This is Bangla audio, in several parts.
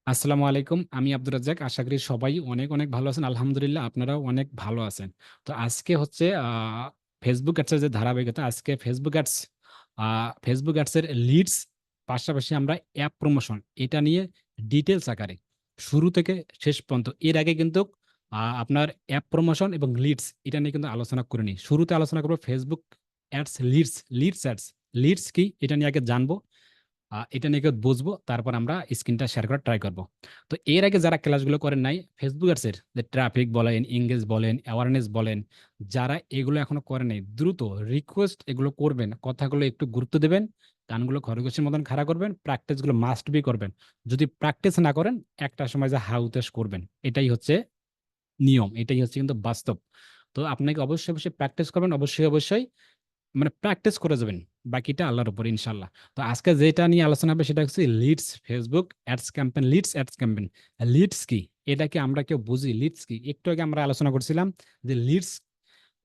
আসসালামু আলাইকুম। আমি আব্দুর রাজ্জাক। আশা করি সবাই অনেক, অনেক ভালো আছেন। আলহামদুলিল্লাহ আপনারাও অনেক ভালো আছেন। তো আজকে হচ্ছে Facebook অ্যাডস এর যে ধারাবাহিকতা, আজকে আ Facebook অ্যাডস এর লিডস পাশাপাশি আমরা অ্যাপ প্রমোশন এটা নিয়ে ডিটেইলস আকারে শুরু থেকে শেষ পর্যন্ত এর আগে কিন্তু আপনার অ্যাপ প্রমোশন এবং লিডস এটা নিয়ে কিন্তু আলোচনা করিনি। শুরুতে আলোচনা করব Facebook ads leads ads. Leads কি? এটা নিয়ে আগে জানবো। এটা নিয়ে বুঝবো। তারপর আমরা স্ক্রিনটা শেয়ার করার ট্রাই করব। তো এর আগে যারা ক্লাসগুলো করেন নাই, ফেসবুক এর যে ট্রাফিক বলেন, এনগেজ বলেন, অ্যাওয়ারনেস বলেন, যারা এগুলো এখনো করেন নাই, দ্রুত রিকোয়েস্ট এগুলো করবেন। কথাগুলো একটু গুরুত্ব দেবেন। কানগুলো খরগোশের মতন খাড়া করবেন। প্র্যাকটিসগুলো মাস্ট বি করবেন। যদি প্র্যাকটিস না করেন, একটা সময় যে হাউতাশ করবেন। এটাই হচ্ছে নিয়ম। এটাই হচ্ছে কিন্তু বাস্তব। তো আপনাকে অবশ্যই, অবশ্যই প্র্যাকটিস করবেন। অবশ্যই, অবশ্যই মানে প্র্যাকটিস করে যাবেন। বাকিটা আল্লাহর উপর ইনশাআল্লাহ। তো আজকে যেটা নিয়ে আলোচনা হবে সেটা হচ্ছে leads Facebook ads campaign, leads ads campaign. Leads কি? এটা কি আমরা কেউ বুঝি? লিডস কি? একটু আগে আমরা আলোচনা করছিলাম যে লিডস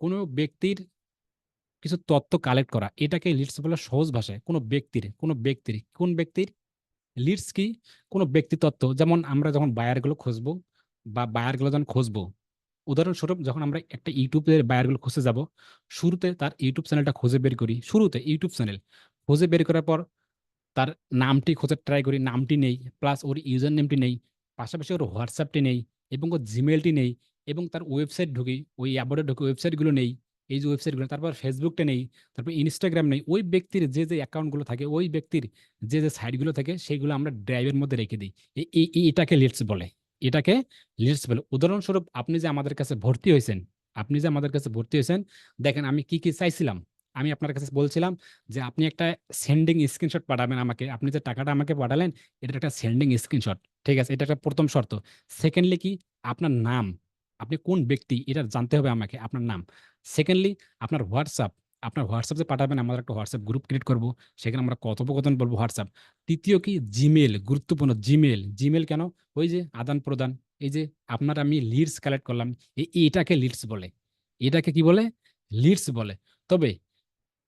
কোনো ব্যক্তির কিছু তথ্য কালেক্ট করা। এটাকে লিডস বলে সহজ ভাষায়। কোন ব্যক্তির লিডস কি? কোন ব্যক্তি তথ্য। যেমন আমরা যখন বায়ার গুলো খুঁজবো বা বায়ার গুলো যখন খুঁজবো, উদাহরণস্বরূপ যখন আমরা একটা ইউটিউবের বায়ার গুলো খুঁজতে যাব, শুরুতে তার ইউটিউব চ্যানেলটা খুঁজে বের করি। শুরুতে ইউটিউব চ্যানেল খুঁজে বের করার পর তার নামটি খোঁজার ট্রাই করি। নামটি নেই, প্লাস ওর ইউজার নেমটি নেই, পাশাপাশি ওর হোয়াটসঅ্যাপটি নেই এবং ওর জিমেইলটি নেই, এবং তার ওয়েবসাইট ঢুকি, ওই অ্যাবাউটে ঢুকি, ওয়েবসাইটগুলো নেই। এই যে ওয়েবসাইটগুলো, তারপর ফেসবুকটা নেই, তারপর ইনস্টাগ্রাম নেই। ওই ব্যক্তির যে অ্যাকাউন্টগুলো থাকে, ওই ব্যক্তির যে সাইটগুলো থাকে, সেগুলো আমরা ড্রাইভের মধ্যে রেখে দিই। এটাকে লিডস বলে। এটাকে লিডস বলে। উদাহরণস্বরূপ আপনি যে আমাদের কাছে ভর্তি হয়েছেন, দেখেন আমি কি কি চাইছিলাম। আমি আপনার কাছে বলছিলাম যে আপনি একটা সেন্ডিং স্ক্রিনশট পাঠাবেন আমাকে। আপনি যে টাকাটা আমাকে পাঠালেন, এটার একটা সেন্ডিং স্ক্রিনশট। ঠিক আছে? এটা একটা প্রথম শর্ত। সেকেন্ডলি কি? আপনার নাম। আপনি কোন ব্যক্তি এটা জানতে হবে আমাকে, আপনার নাম। সেকেন্ডলি আপনার হোয়াটসঅ্যাপ। আপনার হোয়াটসঅ্যাপ যে পাঠাবেন, আমরা একটা হোয়াটসঅ্যাপ গ্রুপ ক্রিয়েট করব। সেখানে আমরা কথোপকথন বলবো হোয়াটসঅ্যাপ। তৃতীয় কি? জিমেইল, গুরুত্বপূর্ণ জিমেইল। জিমেইল কেন? ওই যে আদান-প্রদান। এই যে আপনার আমি লিডস কালেক্ট করলাম, এটাকে লিডস বলে। এটাকে কি বলে? লিডস বলে। তবে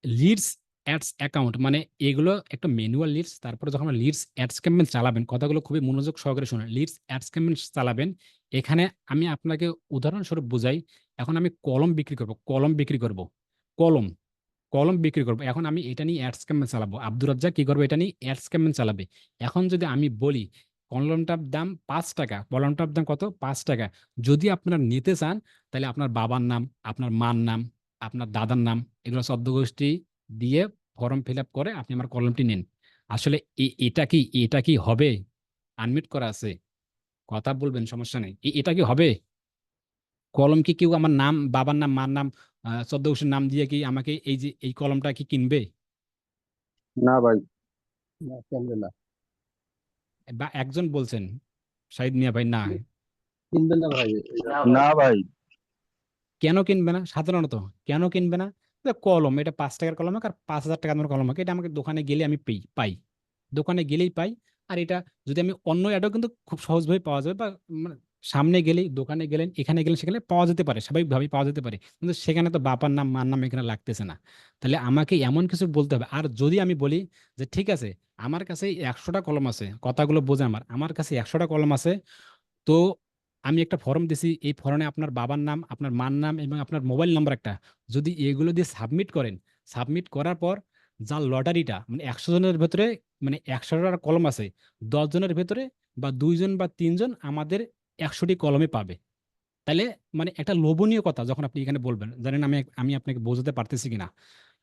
লিডস অ্যাডস অ্যাকাউন্ট মানে এগুলো একটা ম্যানুয়াল লিডস। তারপরে যখন আমরা লিডস অ্যাডস ক্যাম্পেইন চালাবেন, কথাগুলো খুবই মনোযোগ সহকারে শুনুন। লিডস অ্যাডস ক্যাম্পেইন চালাবেন। এখানে আমি আপনাকে উদাহরণস্বরূপ বুঝাই। এখন আমি কলম বিক্রি করব, কলম, কলম বিক্রি করব। এখন আমি এটা নিয়ে অ্যাডস ক্যাম্পেইন চালাবো। আব্দুর রাজ্জাক কি করবে? এটা নিয়ে অ্যাডস ক্যাম্পেইন চালাবে। এখন যদি আমি বলি কলমটার দাম ৳৫, কলমটার দাম কত? ৳৫। যদি আপনারা নিতে চান, তাহলে আপনার বাবার নাম, আপনার মার নাম, আপনার দাদার নাম, এগুলো শব্দগোষ্ঠী দিয়ে ফর্ম ফিল আপ করে আপনি আমার কলমটি নিন। আসলে এটা কি হবে? আনমিউট করা আছে। কথা বলবেন, সমস্যা নেই। এটা কি হবে? কলম কি কেউ আমার নাম, বাবার নাম, মার নাম, শব্দগোষ্ঠীর নাম দিয়ে কি আমাকে এই যে এই কলমটা কি কিনবে? না ভাই, না কেমনে না? বা একজন বলছেন, শাহিদ মিয়া ভাই, না। কিনবেন না ভাই, না ভাই। কেন কিনবে না? সাধারণত কেন কিনবে না? কলম, এটা ৳৫ কলম হোক আর ৳৫,০০০ দামের কলম হোক, এটা আমাকে দোকানে গেলে আমি পাই। দোকানে গেলেই পাই। আর এটা যদি আমি অন্য অ্যাডও কিন্তু খুব সহজভাবে পাওয়া যাবে, বা মানে সামনে গেলেই, দোকানে গেলেন, এখানে গেলেন, সেখানে পাওয়া যেতে পারে, স্বাভাবিকভাবেই পাওয়া যেতে পারে। কিন্তু সেখানে তো বাবার নাম, মার নাম এখানে লাগতেছে না। তাহলে আমাকে এমন কিছু বলতে হবে। আর যদি আমি বলি যে ঠিক আছে, আমার কাছে ১০০টা কলম আছে, কথাগুলো বোঝে আমার কাছে ১০০টা কলম আছে। তো আমি একটা ফর্ম দিছি, এই ফর্মে আপনার বাবার নাম, আপনার মার নাম এবং আপনার মোবাইল নাম্বার একটা, যদি এগুলো দিয়ে সাবমিট করেন, সাবমিট করার পর যার লটারিটা মানে ১০০ জনের ভেতরে, মানে ১০০টা কলম আছে, ১০ জনের ভেতরে বা ২ জন বা ৩ জন আমাদের ১০০টি কলমে পাবে। তাইলে মানে একটা লোভনীয় কথা যখন আপনি এখানে বলবেন, জানেন আমি আমি আপনাকে বোঝাতে পারতেছি কিনা।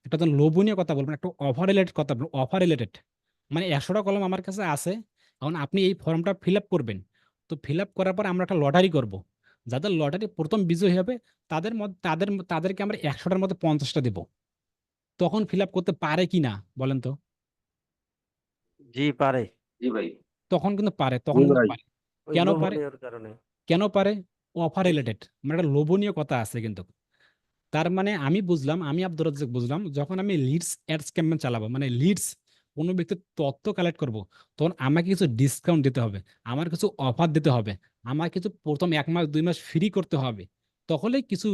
একটা যখন লোভনীয় কথা বলবেন, একটা অফার রিলেটেড কথা বলবেন, অফার রিলেটেড। মানে ১০০টা কলম আমার কাছে আছে। এখন আপনি এই ফর্মটা ফিল আপ করবেন। তো ফিল আপ করার পর আমরা একটা লটারি করব। যাদের লটারি ১ম বিজয়ী হবে, তাদের মধ্যে তাদেরকে আমরা ১০০টার মধ্যে ৫০টা দেব। তখন ফিল আপ করতে পারে কিনা বলেন তো? জি পারে। জি ভাই। তখন কিন্তু পারে, জি তখন কিন্তু ভাই। পারে। ওই কেন পারে? লোভনীয়র কারণে। কেন পারে? অফার এই রিলেটেড মানে একটা লোভনীয় কথা আছে কিন্তু। তার মানে আমি বুঝলাম, আমি আব্দুর রাজ্জাক বুঝলাম, যখন আমি লিডস অ্যাডস ক্যাম্পেইন চালাবো, মানে লিডস কোনো ব্যক্তির তথ্য কালেক্ট করব, তখন আমাকে কিছু ডিসকাউন্ট দিতে হবে, আমার কিছু অফার দিতে হবে, আমার কিছু প্রথম ১ মাস ২ মাস ফ্রি করতে হবে। তখনই কিছু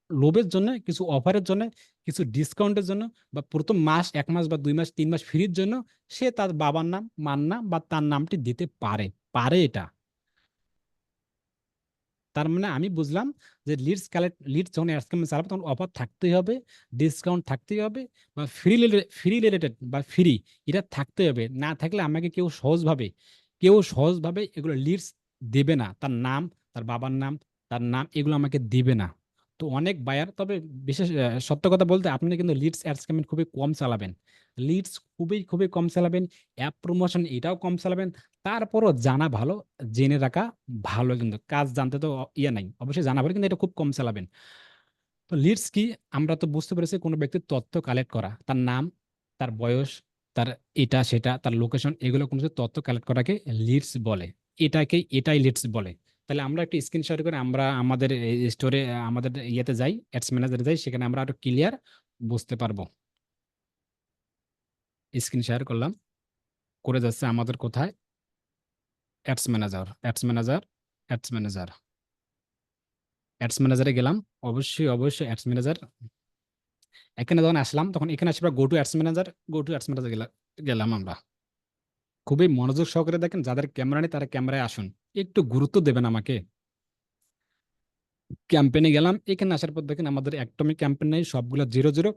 লোভের জন্য, কিছু অফারের জন্য, কিছু ডিসকাউন্টের জন্য, বা প্রথম মাস ১ মাস বা ২ মাস ৩ মাস ফ্রির জন্য সে তার বাবার নাম, মার নাম বা তার নামটি দিতে পারে। পারে এটা। তার মানে আমি বুঝলাম যে লিডস যখন অ্যাডস ক্যাম্পেইন চালাবো তখন অফার থাকতেই হবে, ডিসকাউন্ট থাকতেই হবে, বা ফ্রি রিলেটেড বা ফ্রি এটা থাকতে হবে। না থাকলে আমাকে কেউ সহজভাবে এগুলো লিডস দেবে না। তার বাবার নাম, তার নাম এগুলো আমাকে দিবে না। তো অনেক বায়ার, তবে বিশেষ সত্য কথা বলতে আপনি কিন্তু লিডস অ্যাডস ক্যাম্পেইন খুবই কম চালাবেন। লিডস খুবই খুবই কম চালাবেন, অ্যাপ প্রমোশন এটাও কম চালাবেন। তারপরও জানা ভালো, জেনে রাখা ভালো, কিন্তু কাজ জানতে তো ইয়ে নাই, অবশ্যই জানা ভালো, কিন্তু এটা খুব কম চালাবেন। তো লিডস কি, আমরা তো বুঝতে পেরেছি কোনো ব্যক্তির তথ্য কালেক্ট করা, তার নাম, তার বয়স, তার এটা সেটা, তার লোকেশন, এগুলো কোনো কিছু তথ্য কালেক্ট করাকে লিডস বলে। এটাই লিডস বলে। তাহলে আমরা একটু স্ক্রিন শেয়ার করে আমরা আমাদের স্টোরে, আমাদের ইয়েতে যাই, অ্যাডস ম্যানেজারে যাই, সেখানে আমরা আরো ক্লিয়ার বুঝতে পারবো। স্ক্রিন শেয়ার করলাম, করে যাচ্ছে আমাদের কোথায়, অ্যাডস ম্যানেজার। অ্যাডস ম্যানেজারে গেলাম, অবশ্যই অ্যাডস ম্যানেজার। এখানে যখন আসলাম তখন এখানে আসলে গো টু অ্যাডস ম্যানেজার গেলাম আমরা। খুবই মনোযোগ সহকারে দেখেন, যাদের ক্যামেরা নেই তারা ক্যামেরায় আসুন, একটু গুরুত্ব দেবেন আমাকে। ক্যাম্পেইনে গেলাম, এখানে আসার পর দেখেন আমাদের একদমই ক্যাম্পেইন নেই, সবগুলো 0 0।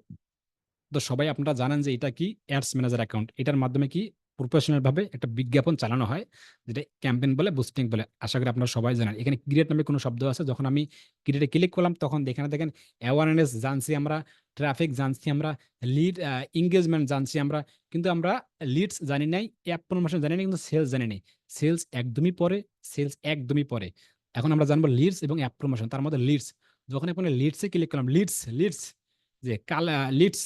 তো সবাই আপনারা জানেন যে এটা কি, অ্যাডস ম্যানেজার অ্যাকাউন্ট। এটার মাধ্যমে কি প্রফেশনাল ভাবে একটা বিজ্ঞাপন চালানো হয়, যেটা ক্যাম্পেইন বলে, বুস্টিং বলে। আশা করি আপনারা সবাই জানেন। এখানে ক্রিয়েট নামে কোনো শব্দ আছে, যখন আমি ক্রিয়েটে ক্লিক করলাম তখন এখানে দেখেন অ্যাওয়ারনেস জানছি আমরা, ট্রাফিক জানছি আমরা, লিড এঙ্গেজমেন্ট জানছি আমরা, কিন্তু আমরা লিডস জানি নাই, অ্যাপ প্রমোশন জানি না, কিন্তু সেলস জানি নাই। সেলস একদমই পরে। এখন আমরা জানবো লিডস এবং অ্যাপ প্রমোশন। তার মধ্যে লিডস, যখন আপনি লিডসে ক্লিক করলাম, লিডস যে লিডস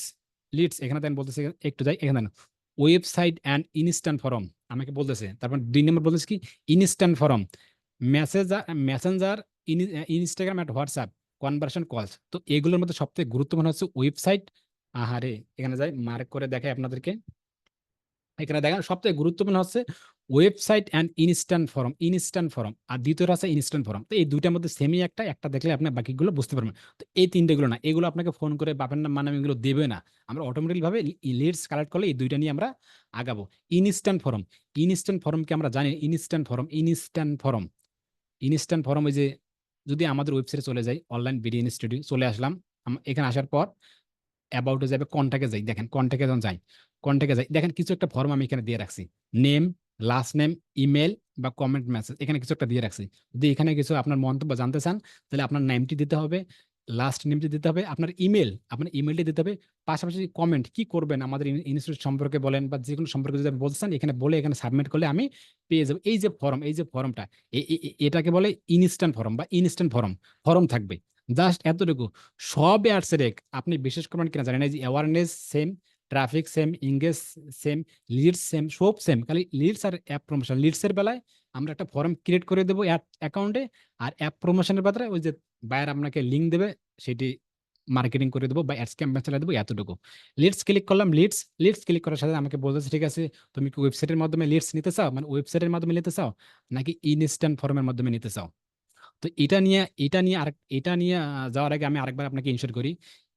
লিডস এখানে দেন বলতেছে, একটু যাই এখানে দেন ওয়েবসাইট অ্যান্ড ইনস্ট্যান্ট ফরম আমাকে বলতেছে। তারপর 2 নম্বর বলতেছে কি, instant form, Messenger, Instagram and WhatsApp, conversion কলস। তো এগুলোর মধ্যে সবথেকে গুরুত্বপূর্ণ হচ্ছে ওয়েবসাইট। আহারে, এখানে যাই মার্ক করে দেখাই আপনাদেরকে। এখানে দেখেন সবথেকে গুরুত্বপূর্ণ হচ্ছে ওয়েবসাইট অ্যান্ড ইনস্ট্যান্ট ফরম, আর দ্বিতীয়টা আছে ইনস্ট্যান্ট ফরম। তো এই দুইটার মধ্যে সেমই একটা দেখলে আপনি বাকিগুলো বুঝতে পারবেন। তো এই তিনটেগুলো না, এগুলো আপনাকে ফোন করে বাপের নাম মানে এগুলো দেবে না। আমরা অটোমেটিক ভাবে লিডস কালেক্ট করলে এই দুইটা নিয়ে আমরা আগাবো। ইনস্ট্যান্ট ফরমকে আমরা জানি, ইনস্ট্যান্ট ফরম ওই যে, যদি আমাদের ওয়েবসাইটে চলে যাই, অনলাইন বিডি ইনস্টিটিউট চলে আসলাম, এখানে আসার পর অ্যাবাউটে যাবে, কন্টাক্টে যাই, দেখেন কন্টাক্টে যখন যাই, দেখেন কিছু একটা ফর্ম আমি এখানে দিয়ে রাখছি, নেম, লাস্ট নেম, ইমেল বা কমেন্ট মেসেজ, এখানে কিছু একটা দিয়ে রাখছি। যদি এখানে কিছু আপনার মন্তব্য জানতে চান, তাহলে আপনার নামটি দিতে হবে, লাস্ট নেমটি দিতে হবে, আপনার ইমেলটি দিতে হবে, পাশাপাশি কমেন্ট কি করবেন আমাদের ইনস্টিটিউট সম্পর্কে বলেন, বা যে কোনো সম্পর্কে যদি আপনি বলতে চান, এখানে বলে এখানে সাবমিট করলে আমি পেয়ে যাবো। এই যে ফর্মটা, এটাকে বলে ইনস্ট্যান্ট ফরম থাকবে। জাস্ট এতটুকু। সব অ্যাডস এর আপনি বিশেষ করবেন কিনা জানেন, এই যে awareness same, traffic same, engage same, leads same, সব সেম, খালি লিডস আর অ্যাপ প্রমোশন। লিডস এর বেলায় আমরা একটা ফর্ম ক্রিয়েট করে দেবো অ্যাকাউন্টে, আর অ্যাপ প্রমোশনের ব্যাপারে ওই যে বায়ার আপনাকে লিঙ্ক দেবে, সেটি মার্কেটিং করে দেবো বা অ্যাডস ক্যাম্পেইন চালিয়ে দেবো, এতটুকু। লিডস ক্লিক করলাম, লিডস ক্লিক করার সাথে আমাকে বলতেছে, ঠিক আছে তুমি কি ওয়েবসাইটের মাধ্যমে লিডস নিতে চাও, মানে ওয়েবসাইটের মাধ্যমে নিতে চাও, নাকি ইনস্ট্যান্ট ফর্মের মাধ্যমে নিতে চাও। তো এটা নিয়ে যাওয়ার আগে আমি আরেকবার আপনাকে ইনশোর করি,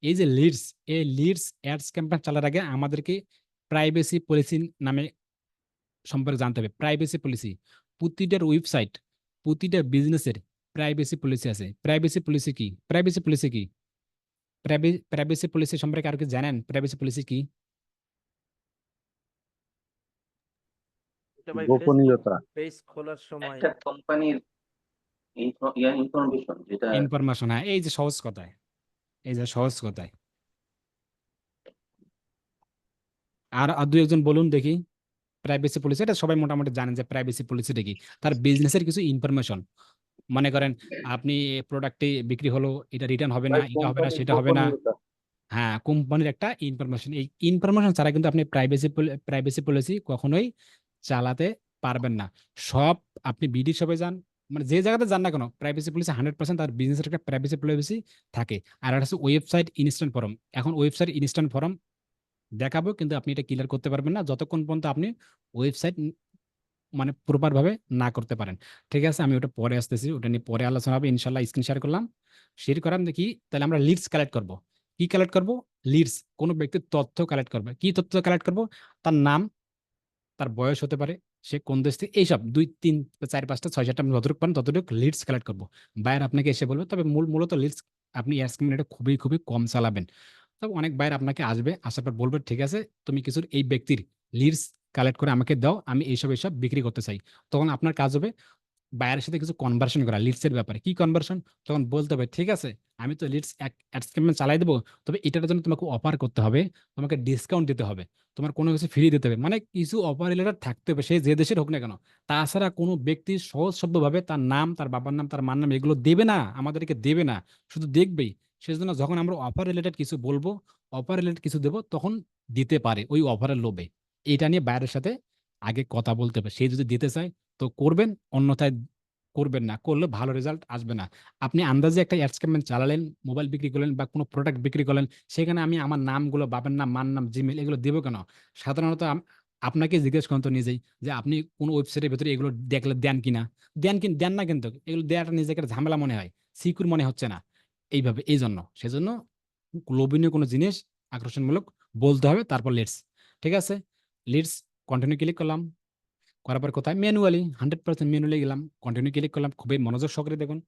এই যে লিডস অ্যাডস ক্যাম্পেইন চালার আগে আমাদেরকে প্রাইভেসি পলিসি নামে সম্পর্কে জানতে হবে। প্রাইভেসি পলিসি, প্রতিটার ওয়েবসাইট, প্রতিটা বিজনেসের প্রাইভেসি পলিসি আছে। প্রাইভেসি পলিসি সম্পর্কে আর কি জানেন? প্রাইভেসি পলিসি কি? এটা ভাই ফেসবুক গোপনীয়তা। পেজ খোলার সময় একটা কোম্পানির ইনফরমেশন যেটা ইনফরমেশন, হ্যাঁ, এই যে সহজ কথায়। আর দুই একজন বলুন দেখি, প্রাইভেসি পলিসি, এটা সবাই মোটামুটি জানেন যে প্রাইভেসি পলিসিটা কি। তার বিজনেসের কিছু ইনফরমেশন, মনে করেন আপনি প্রোডাক্টে বিক্রি হলো, এটা রিটার্ন হবে না, ভাই এটা হবে না, কোম্পানির সেটা হবে না। গোপনীয়তা। হ্যাঁ, কোম্পানির একটা ইনফরমেশন। এই ইনফরমেশন ছাড়া কিন্তু আপনি প্রাইভেসি পলিসি কখনোই চালাতে পারবেন না। সব, আপনি বিডি শপে যান, মানে যে জায়গাতে যান না কেন, প্রাইভেসি পলিসি 100%, তার বিজনেসের একটা প্রাইভেসি পলিসি থাকে। আর একটা হচ্ছে ওয়েবসাইট ইনস্ট্যান্ট ফরম। এখন ওয়েবসাইট ইনস্ট্যান্ট ফরম দেখাবো, কিন্তু আপনি এটা ক্লিয়ার করতে পারবেন না যতক্ষণ পর্যন্ত আপনি ওয়েবসাইট মানে প্রপার ভাবে না করতে পারেন। ঠিক আছে, আমি ওটা পরে আসতেছি, ওটা নিয়ে পরে আলোচনা হবে ইনশাল্লাহ। স্ক্রিন শেয়ার করলাম, শেয়ার করাম দেখি। তাহলে আমরা লিডস কালেক্ট করব। কি কালেক্ট করব? লিডস, কোনো ব্যক্তির তথ্য কালেক্ট করবে। কি তথ্য কালেক্ট করব? তার নাম, তার বয়স হতে পারে, সে কোন দেশ থেকে, এইসব 2 3 4 5 6 7 আপনি যতটুকু পারেন ততটুকু লিডস কালেক্ট করবো। বায়ার আপনাকে এসে বলবে, তবে মূলত লিডস আপনি অ্যাডস ক্যাম্পেইনটা খুবই খুবই কম চালাবেন। তবে অনেক বায়ার আপনাকে আসবে, আসার পর বলবে ঠিক আছে তুমি কিছু এই ব্যক্তির লিডস কালেক্ট করে আমাকে দাও, আমি এইসব বিক্রি করতে চাই। তখন আপনার কাজ হবে বায়ারের সাথে কিছু কনভার্সন করা লিডস এর ব্যাপারে। কি কনভার্সন? তখন বলতে হবে ঠিক আছে আমি তো লিডস অ্যাডস ক্যাম্পেইন চালাই দেবো, তবে এটার জন্য তোমাকে অফার করতে হবে, তোমাকে ডিসকাউন্ট দিতে হবে, তোমার কোনো কিছু ফ্রি দিতে হবে, মানে কিছু অফার রিলেটেড থাকতে হবে, সে যে দেশের হোক না কেন। তাছাড়া কোনো ব্যক্তি সহজসভ্যভাবে তার নাম, তার বাবার নাম, তার মার নাম এগুলো দেবে না, আমাদেরকে দেবে না, শুধু দেখবেই। সেজন্য যখন আমরা অফার রিলেটেড কিছু বলবো, অফার রিলেটেড কিছু দেবো, তখন দিতে পারে ওই অফারের লোভে। এটা নিয়ে বাইরের সাথে আগে কথা বলতে হবে, সে যদি দিতে চায় তো করবেন, অন্যথায় করবেন না, করলে ভালো রেজাল্ট আসবে না। আপনি আন্দাজে একটা অ্যাডস ক্যাম্পেইন চালালেন, মোবাইল বিক্রি করলেন বা কোনো প্রোডাক্ট বিক্রি করলেন, সেখানে আমি আমার নামগুলো, বাবার নাম, মার নাম, জিমেল এগুলো দেবো কেন? সাধারণত আপনাকে জিজ্ঞেস করুন তো নিজেই, যে আপনি কোন ওয়েবসাইটের ভেতরে এগুলো দেখলে দেন কিনা? দেন না, কিন্তু এগুলো দেওয়াটা নিজেকে একটা ঝামেলা মনে হয়, সিকিউর মনে হচ্ছে না। এইভাবে এই জন্য সেজন্য লোভনীয় কোনো জিনিস আকর্ষণমূলক বলতে হবে, তারপর লিডস। ঠিক আছে, লিডস কন্টিনিউ ক্লিক করলাম, করার পর কোথায় ম্যানুয়ালি 100% ম্যানুয়ালি গেলাম, কন্টিনিউ ক্লিক করলাম। খুবই মনোযোগ সহকারে দেখুন,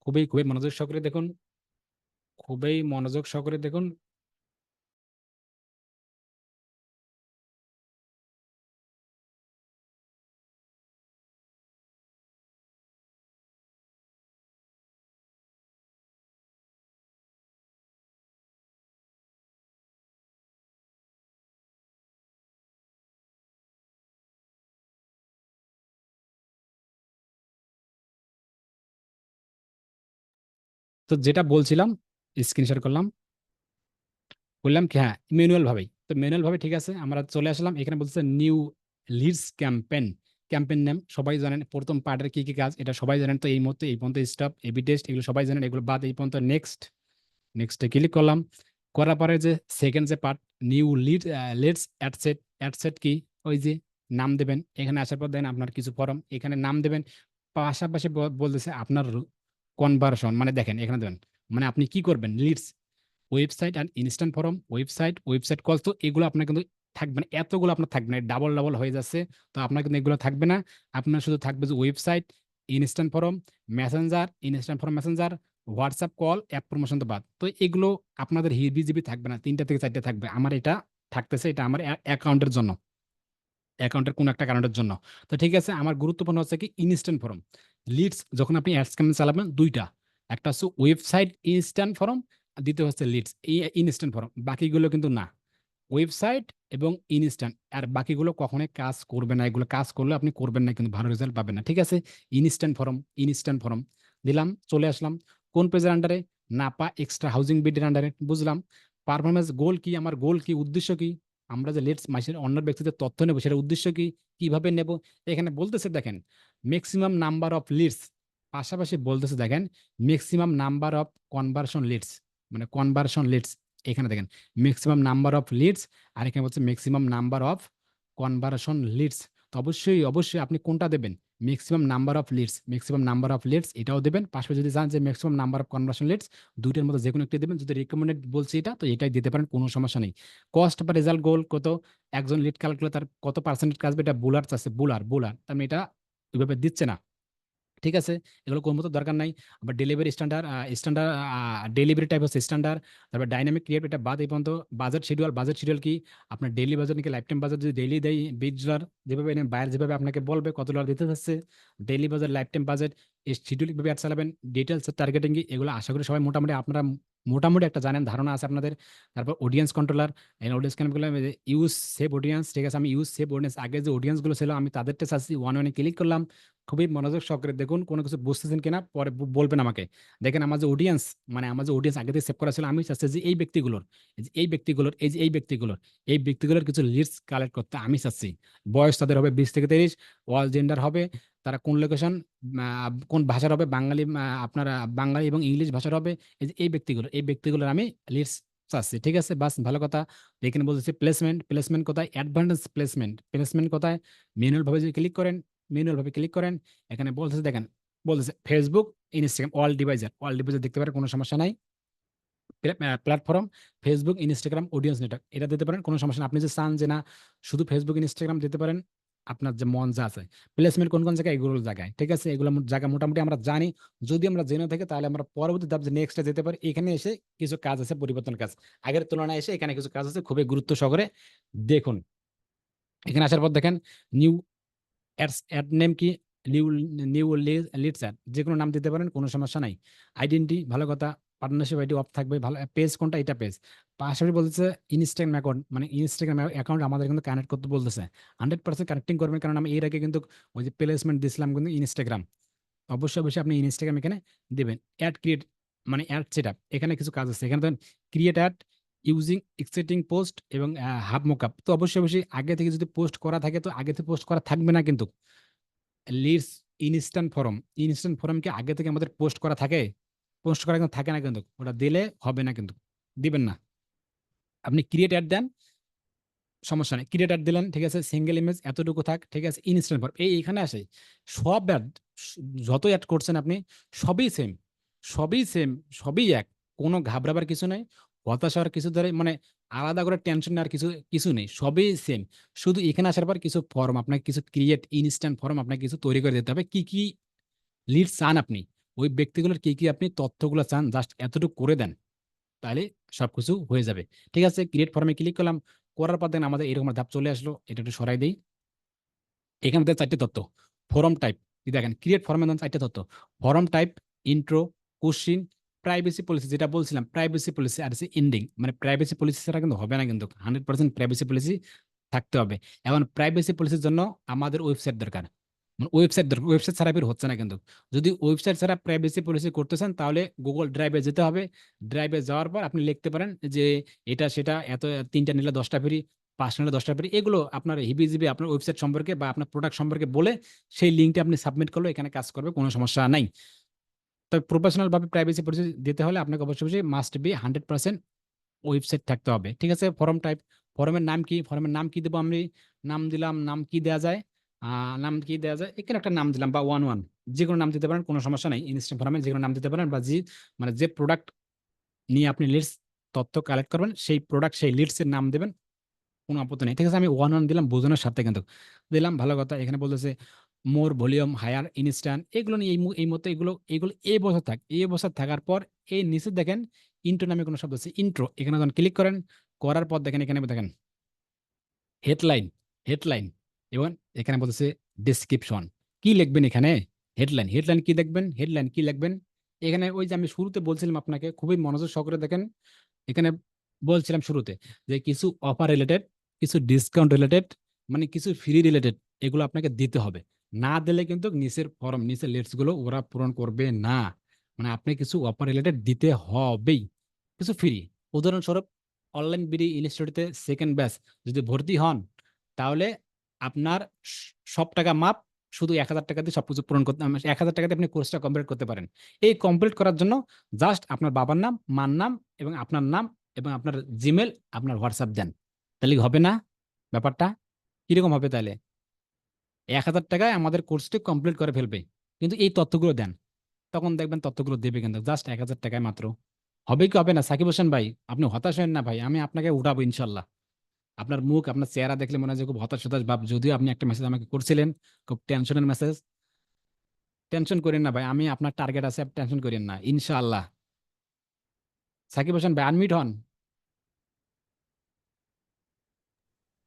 খুবই খুবই মনোযোগ সহকারে দেখুন, খুবই মনোযোগ সহকারে দেখুন। তো যেটা বলছিলাম, স্ক্রিন শেয়ার করলাম, বললাম কি হ্যাঁ ম্যানুয়াল ভাবেই। তো ম্যানুয়াল ভাবে ঠিক আছে, আমরা চলে আসলাম, এখানে বলছে new leads campaign. Campaign name সবাই জানেন, প্রথম পার্টের কি কি কাজ এটা সবাই জানেন। তো এই মুহূর্তে এই পর্যন্ত স্টপ, এবি টেস্ট এগুলো সবাই জানেন, এগুলো বাদ এই পর্যন্ত নেক্সট। নেক্সটে ক্লিক করলাম, করার পরে যে সেকেন্ড যে part, new leads ad set. Ad set কি? ওই যে নাম দেবেন, এখানে আসার পর দেন আপনার কিছু ফরম, এখানে নাম দেবেন। পাশাপাশি বলতেছে আপনার কনভার্সন, মানে দেখেন এখানে দেবেন, মানে আপনি কি করবেন, লিডস ওয়েবসাইট আর ইনস্ট্যান্ট ফরম, ওয়েবসাইট কল, তো এগুলো আপনার কিন্তু থাকবে না, এতগুলো আপনার থাকবে না, ডাবল ডাবল হয়ে যাচ্ছে। তো আপনার কিন্তু এগুলো থাকবে না, আপনার শুধু থাকবে যে website, instant form, Messenger, instant form Messenger, WhatsApp call, app promotion তো বাদ। তো এগুলো আপনাদের হিবিজিবি থাকবে না, 3টা থেকে 4টা থাকবে। আমার এটা থাকতেছে, এটা আমার অ্যাকাউন্টের জন্য, অ্যাকাউন্টের কোন একটা কারণের জন্য। তো ঠিক আছে, আমার গুরুত্বপূর্ণ হচ্ছে কি ইনস্ট্যান্ট ফরম। লিডস যখন আপনি অ্যাডস ক্যাম্পেইন চালাবেন দুইটা, একটা হচ্ছে ওয়েবসাইট ইনস্ট্যান্ট ফরম, দ্বিতীয় হচ্ছে লিডস এই ইনস্ট্যান্ট ফরম, বাকিগুলো কিন্তু না। ওয়েবসাইট এবং ইনস্ট্যান্ট, আর বাকিগুলো কখনোই কাজ করবে না, এগুলো কাজ করলে আপনি করবেন না, কিন্তু ভালো রেজাল্ট পাবেন না। ঠিক আছে, ইনস্ট্যান্ট ফরম দিলাম, চলে আসলাম কোন পেজের আন্ডারে? নাপা এক্সট্রা হাউজিং বিডের আন্ডারে, বুঝলাম। পারফরমেন্স গোল কি, আমার গোল কি, উদ্দেশ্য কি? আমরা যে লেটস মাসের অন্য ব্যক্তিদের তথ্য নেব, সেটা উদ্দেশ্য কি, কিভাবে নেব? এখানে বলতেছে দেখেন ম্যাক্সিমাম নাম্বার অফ লিডস, পাশাপাশি বলতেছে দেখেন maximum number of conversion leads, মানে কনভার্সন লিডস। এখানে দেখেন ম্যাক্সিমাম নাম্বার অফ লিডস, আর এখানে বলছে maximum number of conversion leads. তো অবশ্যই অবশ্যই আপনি কোনটা দেবেন? ম্যাক্সিমাম নাম্বার অফ লিডস এটাও দেবেন, পাশাপাশি যদি চান যে maximum number of conversion leads, দুইটার মধ্যে যে কোনো একটি দেবেন। যদি রিকমেন্ডেড বলছি এটা, তো এটাই দিতে পারেন, কোনো সমস্যা নেই। কস্ট বা রেজাল্ট গোল কত, একজন লিড কালেক্ট করলে তার কত পার্সেন্টেজ কাজবে, এটা বুলার চাচ্ছে, বুলার তার মানে এটা ওইভাবে দিচ্ছে না। ঠিক আছে, এগুলো কোনো মতো দরকার নাই। আবার ডেলিভারি স্ট্যান্ডার্ড ডেলিভারি টাইপ হচ্ছে স্ট্যান্ডার্ড। তারপর ডাইনামিক ক্রিয়েট, এটা বাদ এই পর্যন্ত। বাজেট শিডিউল কি? আপনার ডেইলি বাজেট নাকি লাইফ টাইম বাজেট? যদি ডেইলি দেয় $20, যেভাবে বায়ার যেভাবে আপনাকে বলবে কত ডলার দিতে চাচ্ছে, daily budget, life time budget, এই শিডিউল কিভাবে অ্যাড চালাবেন, ডিটেলস টার্গেটিং কি, এগুলো আশা করি সবাই মোটামুটি আপনারা মোটামুটি একটা জানেন, ধারণা আছে আপনাদের। তারপর অডিয়েন্স কন্ট্রোলার, অডিয়েন্স গুলো ইউজ সেভ অডিয়েন্স। ঠিক আছে, আমি ইউজ সেভ অডিয়েন্স, আগে যে অডিয়েন্স গুলো ছিল আমি তাদেরটা চাচ্ছি ওয়ান ওয়ানে ক্লিক করলাম। খুবই মনোযোগ সহকারে দেখুন, কোনো কিছু বুঝতেছেন কিনা পরে বলবেন আমাকে। দেখেন আমার যে অডিয়েন্স, মানে আমার যে অডিয়েন্স আগে থেকে সেভ করা ছিল, আমি চাচ্ছি যে এই ব্যক্তিগুলোর, এই ব্যক্তিগুলোর কিছু লিডস কালেক্ট করতে আমি চাচ্ছি। বয়স তাদের হবে 20 থেকে 30, অল জেন্ডার হবে, তারা কোন লোকেশন, কোন ভাষার হবে, বাঙালি, আপনার বাঙালি এবং ইংলিশ ভাষার হবে। এই ব্যক্তিগুলোর আমি লিডস চাচ্ছি। ঠিক আছে, বাস ভালো কথা। এখানে বলতেছি প্লেসমেন্ট কোথায়, অ্যাডভান্স প্লেসমেন্ট কোথায়? ম্যানুয়াল ভাবে যদি ক্লিক করেন, এখানে বলতেছে দেখেন, বলতেছে ফেসবুক, ইনস্টাগ্রাম, অল ডিভাইজার দেখতে পারেন, কোনো সমস্যা নাই। Platform Facebook, Instagram, audience network, এটা দিতে পারেন, কোনো সমস্যা না। আপনি যে চান যে না শুধু ফেসবুক ইনস্টাগ্রাম দিতে পারেন, আপনার যে মন যা আছে, প্লেসমেন্ট কোন কোন জায়গায়, এগুলো জায়গায়, ঠিক আছে, এগুলো জায়গা মোটামুটি আমরা জানি। যদি আমরা জেনে থাকি তাহলে আমরা পরবর্তী ধাপ যে নেক্সটে যেতে পারি। এখানে এসে কিছু কাজ আছে পরিবর্তন কাজ, আগের তুলনায় এসে এখানে কিছু কাজ আছে, খুবই গুরুত্ব সহকারে দেখুন। এখানে আসার পর দেখেন নিউ অ্যাডস, অ্যাড নেম কি, নিউ, নিউ লিডস অ্যাড, যে কোনো নাম দিতে পারেন, কোনো সমস্যা নাই। আইডেন্টি ভালো কথা, পার্টনারশিপ আইডি অফ থাকবে ভালো। পেজ কোনটা, এটা পেজ। পাশাপাশি বলতেছে ইনস্টাগ্রাম অ্যাকাউন্ট, মানে ইনস্টাগ্রাম অ্যাকাউন্ট আমাদের কিন্তু কানেক্ট করতে বলতেছে। 100% কানেক্টিং করবেন, কারণ আমি এর আগে কিন্তু ওই যে প্লেসমেন্ট দিছিলাম কিন্তু ইনস্টাগ্রাম। অবশ্যই অবশ্যই আপনি ইনস্টাগ্রাম এখানে দিবেন। অ্যাড ক্রিয়েট, মানে অ্যাড সেট আপ, এখানে কিছু কাজ আছে। এখানে ধরেন create add using exciting post এবং হাব মোকআপ। তো অবশ্যই অবশ্যই আগে থেকে যদি পোস্ট করা থাকে তো আগে থেকে পোস্ট করা থাকবে না কিন্তু। Leads instant form, instant form কি আগে থেকে আমাদের পোস্ট করা থাকে? পোস্ট করা কিন্তু থাকে না কিন্তু, ওটা দিলে হবে না কিন্তু, দিবেন না। আপনি ক্রিয়েট অ্যাড দেন, সমস্যা নেই, ক্রিয়েট অ্যাড দিলেন, ঠিক আছে, সিঙ্গেল ইমেজ এতটুকু থাক, ঠিক আছে, ইনস্ট্যান্ট ফরম এখানে আসে সব অ্যাড, যত অ্যাড করছেন আপনি সবই সেম, সবই সেম, সবই এক, কোনো ঘাবড়াবার কিছু নেই, হতাশ হওয়ার কিছু ধরে মানে আলাদা করে টেনশন নেওয়ার কিছু কিছু নেই, সবই সেম। শুধু এখানে আসার পর কিছু ফর্ম আপনাকে, কিছু ক্রিয়েট ইনস্ট্যান্ট ফর্ম আপনাকে কিছু তৈরি করে দিতে হবে। কি কি লিড চান আপনি, ওই ব্যক্তিগুলোর কি কি আপনি তথ্যগুলো চান, জাস্ট এতটুকু করে দেন, তাহলে সবকিছু হয়ে যাবে। ঠিক আছে, ক্রিয়েট ফর্মে ক্লিক করলাম, করার পর দেখেন আমাদের এরকম ধাপ চলে আসলো। এটা একটু সরাই দিই। এখান থেকে 4টে তথ্য, ফর্ম টাইপ, দেখেন ক্রিয়েট ফর্মে দেন 4টে তথ্য, form type, intro, question, privacy policy, যেটা বলছিলাম প্রাইভেসি পলিসি, আর হচ্ছে এন্ডিং। মানে প্রাইভেসি পলিসি ছাড়া কিন্তু হবে না কিন্তু, 100% প্রাইভেসি পলিসি থাকতে হবে। এখন প্রাইভেসি পলিসির জন্য আমাদের ওয়েবসাইট দরকার, মানে ওয়েবসাইট দরকার, ওয়েবসাইট ছাড়া বের হচ্ছে না কিন্তু। যদি ওয়েবসাইট ছাড়া প্রাইভেসি পলিসি করতে চান তাহলে গুগল ড্রাইভে যেতে হবে। ড্রাইভে যাওয়ার পর আপনি লিখতে পারেন যে এটা সেটা, এত 3টা নিলে 10টা ফ্রি, 5টা নিলে 10টা ফ্রি, এগুলো আপনার হিবিজিবি আপনার ওয়েবসাইট সম্পর্কে বা আপনার প্রোডাক্ট সম্পর্কে বলে সেই লিঙ্কটা আপনি সাবমিট করলে এখানে কাজ করবে, কোনো সমস্যা নাই। তবে প্রফেশনাল ভাবে প্রাইভেসি পলিসি দিতে হলে আপনাকে অবশ্যই অবশ্যই মাস্ট বি 100% ওয়েবসাইট থাকতে হবে। ঠিক আছে, ফর্ম টাইপ, ফর্মের নাম কি, ফর্মের নাম কি দেবো আমি, নাম দিলাম, নাম কি দেওয়া যায়, নাম কি দেওয়া যায়, এখানে একটা নাম দিলাম, বা ওয়ান ওয়ান, যে কোনো নাম দিতে পারেন, কোনো সমস্যা নাই। ইনস্ট্যান্ট ফর্মে যে কোনো নাম দিতে পারেন, বা মানে যে প্রোডাক্ট নিয়ে আপনি লিডস তথ্য কালেক্ট করবেন সেই প্রোডাক্ট সেই লিডস এর নাম দেবেন, কোনো আপত্তি নেই। ঠিক আছে, আমি ওয়ান ওয়ান দিলাম বোঝানোর সাথে কিন্তু দিলাম, ভালো কথা। এখানে বলতেছে মোর ভলিউম হায়ার ইনস্ট্যান্ট, এগুলো নিয়ে এই মতো এগুলো এগুলো এই বছর থাক, এই বছর থাকার পর এই নিচে দেখেন ইন্ট্রো নামে কোনো শব্দ আছে, ইন্ট্রো, এখানে যখন ক্লিক করেন, করার পর দেখেন এখানে দেখেন হেডলাইন, হেডলাইন, এবং এখানে বলতেছে ডেসক্রিপশন, কি লিখবেন এখানে, হেডলাইন, হেডলাইন কি দেখবেন, হেডলাইন কি লিখবেন। এখানে ওই যে আমি শুরুতে বলছিলাম আপনাকে, খুবই মনোযোগ সহকারে দেখেন। এখানে বলছিলাম শুরুতে যে কিছু অফার রিলেটেড, কিছু ডিসকাউন্ট রিলেটেড, মানে কিছু ফ্রি রিলেটেড, এগুলো আপনাকে দিতে হবে। না দিলে কিন্তু নিচের ফর্ম, নিচের লিস্ট গুলো ওরা পূরণ করবে না। মানে আপনি কিছু অফার রিলেটেড দিতে হবেই, কিছু ফ্রি। উদাহরণস্বরূপ অনলাইন বিডি ইনস্টিটিউটে সেকেন্ড ব্যাচ যদি ভর্তি হন, তাহলে আপনার সব টাকা মাপ, শুধু 1000 টাকা দিয়ে সবকিছু পূরণ করতে, 1000 টাকা দিয়ে আপনি কোর্সটা কমপ্লিট করতে পারেন। এই কমপ্লিট করার জন্য জাস্ট আপনার বাবার নাম, মার নাম এবং আপনার নাম এবং আপনার জিমেল, আপনার হোয়াটসঅ্যাপ দেন, তাহলে হবে না ব্যাপারটা? কিরকম হবে তাহলে? 1000 টাকায় আমাদের কোর্সটি কমপ্লিট করে ফেলবে, কিন্তু এই তথ্যগুলো দেন, তখন দেখবেন তথ্যগুলো দেবে কিন্তু জাস্ট 1000 টাকায় মাত্র। হবে কি হবে না সাকিব হোসেন ভাই? আপনি হতাশ হন না ভাই, আমি আপনাকে উঠাবো ইনশাল্লাহ। আপনার মুখ, আপনার চেহারা দেখলে মনে হয় যে খুব হতাশ হতাশ ভাব, যদিও আপনি একটা মেসেজ আমাকে করছিলেন, খুব টেনশনের মেসেজ। টেনশন করেন না ভাই, আমি আপনার টার্গেট আছে, টেনশন করেন না ইনশাআল্লাহ। সাকিব হোসেন ভাই আনমিট হন।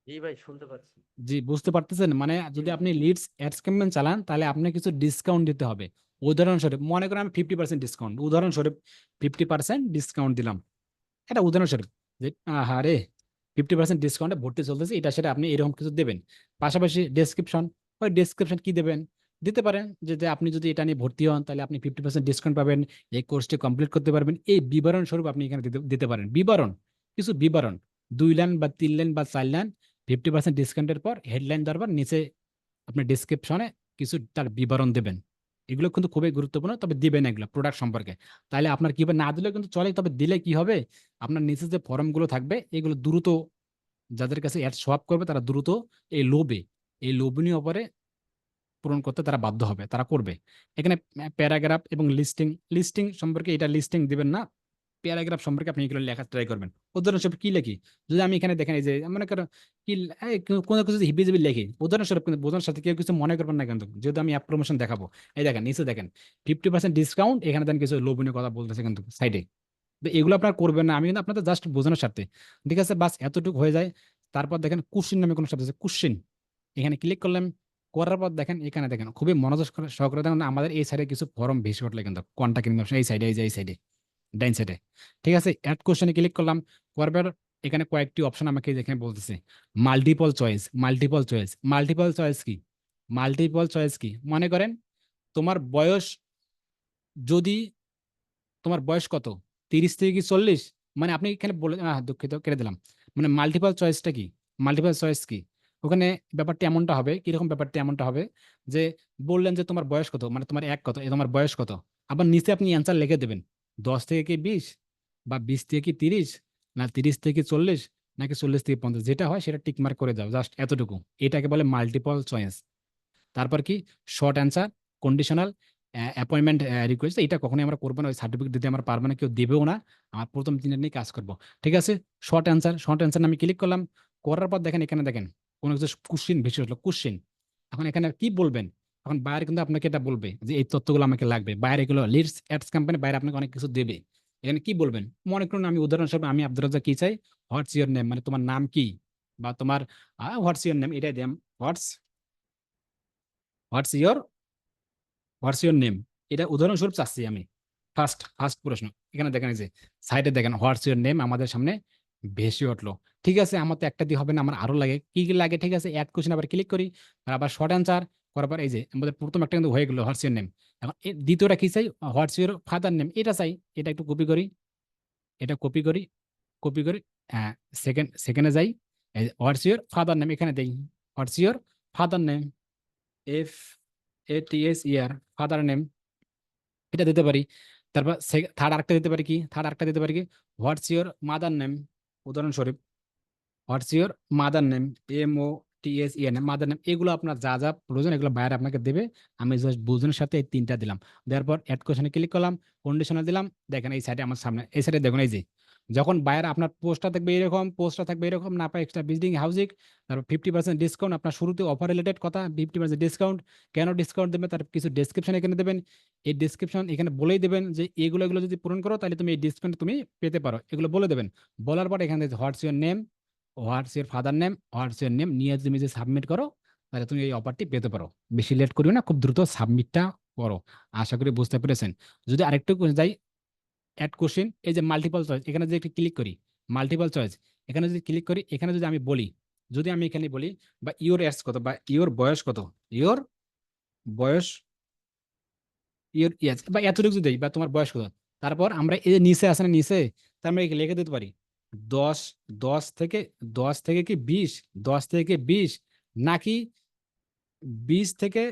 জি ভাই, শুনতে পাচ্ছি। জি, বুঝতে পারতেছেন? মানে জি যদি ভাই। আপনি লিডস অ্যাডস ক্যাম্পেইন চালান তাহলে আপনি কিছু ডিসকাউন্ট দিতে হবে। উদাহরণস্বরূপ মনে করেন আমি 50% ডিসকাউন্ট, উদাহরণস্বরূপ 50% ডিসকাউন্ট দিলাম, এটা উদাহরণস্বরূপ, যে আহারে 50% ডিসকাউন্টে ভর্তি চলতেছে, এটা সেটা আপনি এরকম কিছু দেবেন। পাশাপাশি ডেসক্রিপশন, ওই ডেসক্রিপশন কি দেবেন, দিতে পারেন যে আপনি যদি এটা নিয়ে ভর্তি হন তাহলে আপনি 50% ডিসকাউন্ট পাবেন, এই কোর্সটি কমপ্লিট করতে পারবেন, এই বিবরণ স্বরূপ আপনি এখানে দিতে পারেন। বিবরণ, কিছু বিবরণ, 2 লাইন বা 3 লাইন বা 4 লাইন, 50% ডিসকাউন্টের পর হেডলাইন দরবার, নিচে আপনি ডেসক্রিপশনে কিছু তার বিবরণ দেবেন। এগুলো কিন্তু খুবই গুরুত্বপূর্ণ, তবে দিবেন এগুলো প্রোডাক্ট সম্পর্কে। তাহলে আপনার কি হবে, না দিলেও কিন্তু চলে, তবে দিলে কি হবে, আপনার নিচে যে ফর্মগুলো থাকবে এগুলো দ্রুত, যাদের কাছে অ্যাড সোয়াপ করবে তারা দ্রুত এই লোভে, এই লোভনীয় অফারে পূরণ করতে তারা বাধ্য হবে, তারা করবে। এখানে প্যারাগ্রাফ এবং লিস্টিং, লিস্টিং সম্পর্কে, এটা লিস্টিং দিবেন না, প্যারাগ্রাফ সম্পর্কে আপনি এগুলো লেখার ট্রাই করবেন। উদাহরণস্বরূপ কি লিখি, যদি আমি এখানে দেখেন এই যে মনে করো কি কোনো কিছু হিবিজিবি লিখি, উদাহরণস্বরূপ কিন্তু বোঝানোর সাথে কেউ কিছু মনে করবেন না, কিন্তু যেহেতু আমি অ্যাপ প্রমোশন দেখাবো। এই দেখেন নিচে দেখেন 50% ডিসকাউন্ট, এখানে দেন কিছু লোভনীয় কথা বলতেছে কিন্তু সাইডে। তো এগুলো আপনার করবেন না, আমি কিন্তু আপনাদের জাস্ট বোঝানোর স্বার্থে। ঠিক আছে, বাস এতটুকু হয়ে যায়। তারপর দেখেন কোশ্চিন নামে কোনো শব্দ আছে, কোশ্চিন, এখানে ক্লিক করলাম। করার পর দেখেন এখানে দেখেন খুবই মনোযোগ সহকারে দেখেন আমাদের এই সাইডে কিছু ফর্ম বেশি উঠলে কিন্তু কন্টাক্ট ইনফরমেশন এই সাইডে, এই সাইডে ডাইন সাইডে। ঠিক আছে, অ্যাড কোশ্চেনে ক্লিক করলাম। করার পর এখানে কয়েকটি অপশন আমাকে এখানে বলতেছে multiple choice. Multiple choice, multiple choice কি? মাল্টিপল চয়েস কি মনে করেন তোমার বয়স, যদি তোমার বয়স কত, 30 থেকে কি 40, মানে আপনি এখানে বলে দুঃখিত কেটে দিলাম। মানে মাল্টিপল চয়েসটা কি, মাল্টিপল চয়েস কি? ওখানে ব্যাপারটা এমনটা হবে, কিরকম ব্যাপারটা এমনটা হবে যে বললেন যে তোমার বয়স কত, মানে তোমার এক কত, তোমার বয়স কত, আবার নিচে আপনি অ্যান্সার লিখে দেবেন 10 থেকে কি 20, বা 20 থেকে কি 30, না 30 থেকে 40, নাকি 40 থেকে 50, যেটা হয় সেটা টিক মার্ক করে দাও, জাস্ট এতটুকু। এটাকে বলে মাল্টিপল চয়েস। তারপর কি short answer, conditional, appointment request, এটা কখনোই আমরা করবো না, ওই সার্টিফিকেট দিতে আমরা পারবো না, কেউ দেবেও না। আমার প্রথম দিনের নিয়ে কাজ করবো। ঠিক আছে, শর্ট অ্যান্সার, শর্ট অ্যান্সার আমি ক্লিক করলাম। করার পর দেখেন এখানে দেখেন কোনো কিছু কোশ্চিন বেশি হলো, কোশ্চিন। এখন এখানে কি বলবেন, এখন বাইরে কিন্তু আপনাকে এটা বলবে যে এই তথ্যগুলো আমাকে লাগবে, বাইরে এগুলো লিডস অ্যাডস কোম্পানি বাইরে আপনাকে অনেক কিছু দেবে। এখানে কি বলবেন, মনে করুন আমি উদাহরণস্বরূপ আমি আব্দুর রাজ্জাক কি চাই, হোয়াটস ইউর নেম, মানে তোমার নাম কি, বা তোমার হোয়াটস ইউর নেম, এটাই them, what's what's your what's your name, এটা উদাহরণস্বরূপ চাচ্ছি আমি। ফার্স্ট ফার্স্ট প্রশ্ন, এখানে দেখেন এই যে সাইডে দেখেন হোয়াটস ইউর নেম আমাদের সামনে ভেসে উঠলো। ঠিক আছে, আমার তো একটা দিয়ে হবে না, আমার আরো লাগে, কি কি লাগে? ঠিক আছে, অ্যাড কোশ্চেন আবার ক্লিক করি, আর আবার শর্ট অ্যান্সার করার পর এই যে আমাদের প্রথম একটা কিন্তু হয়ে গেলো হোয়াটস ইউর নেম। এখন দ্বিতীয়টা কি চাই, হোয়াটস ইউর ফাদার নেম, এটা চাই। এটা একটু কপি করি, এটা কপি করি, কপি করি, হ্যাঁ, সেকেন্ডে যাই, হোয়াটস ইউর ফাদার নেম, এখানে দেই what's your father name, FATS father name, এটা দিতে পারি। তারপর থার্ড আরেকটা দিতে পারি কি, থার্ড আরেকটা দিতে পারি কি, হোয়াটস ইউর মাদার নেম, উদাহরণস্বরূপ what's your mother name, MOTSEN mother name. এগুলো আপনার যা যা প্রয়োজন এগুলো বাইরে আপনাকে দেবে। আমি জাস্ট বুঝনের সাথে এই তিনটা দিলাম, দেওয়ার পর অ্যাড কোশ্চেনে ক্লিক করলাম, কন্ডিশনাল দিলাম। দেখেন এই সাইডে আমার সামনে, এই সাইডে দেখুন এই যে যখন বাইরে আপনার পোস্টটা থাকবে এরকম, পোস্টটা থাকবে এরকম, না পাই এক্সট্রা বিল্ডিং হাউজিং, তারপর 50% ডিসকাউন্ট, আপনার শুরুতে অফার রিলেটেড কথা, 50% ডিসকাউন্ট, কেন ডিসকাউন্ট দেবে তার কিছু ডেসক্রিপশন এখানে দেবেন। এই ডেসক্রিপশন এখানে বলেই দেবেন যে এগুলো এগুলো যদি পূরণ করো তাহলে তুমি এই ডিসকাউন্ট তুমি পেতে পারো, এগুলো বলে দেবেন। বলার পর এখানে what's your name, what's your father name, what's your name নিয়ে তুমি যে সাবমিট করো, তাহলে তুমি এই অফারটি পেতে পারো। বেশি লেট করিও না, খুব দ্রুত সাবমিটটা করো। আশা করি বুঝতে পেরেছেন। যদি আরেকটু যাই, অ্যাড কোশ্চেন, এই যে মাল্টিপল চয়েস, এখানে যদি একটু ক্লিক করি, মাল্টিপল চয়েস এখানে যদি ক্লিক করি, এখানে যদি আমি বলি, যদি আমি এখানে বলি বা ইওর এজ কত, বা ইওর বয়স কত, ইওর বয়স, ইওর এজ, বা এতটুকু যদি দেই, বা তোমার বয়স কত, তারপর আমরা এই যে নিচে আসে না নিচে, তার আমরা লিখে দিতে পারি 10, 10 থেকে 10 থেকে কি 20, 10 থেকে 20, নাকি 20 থেকে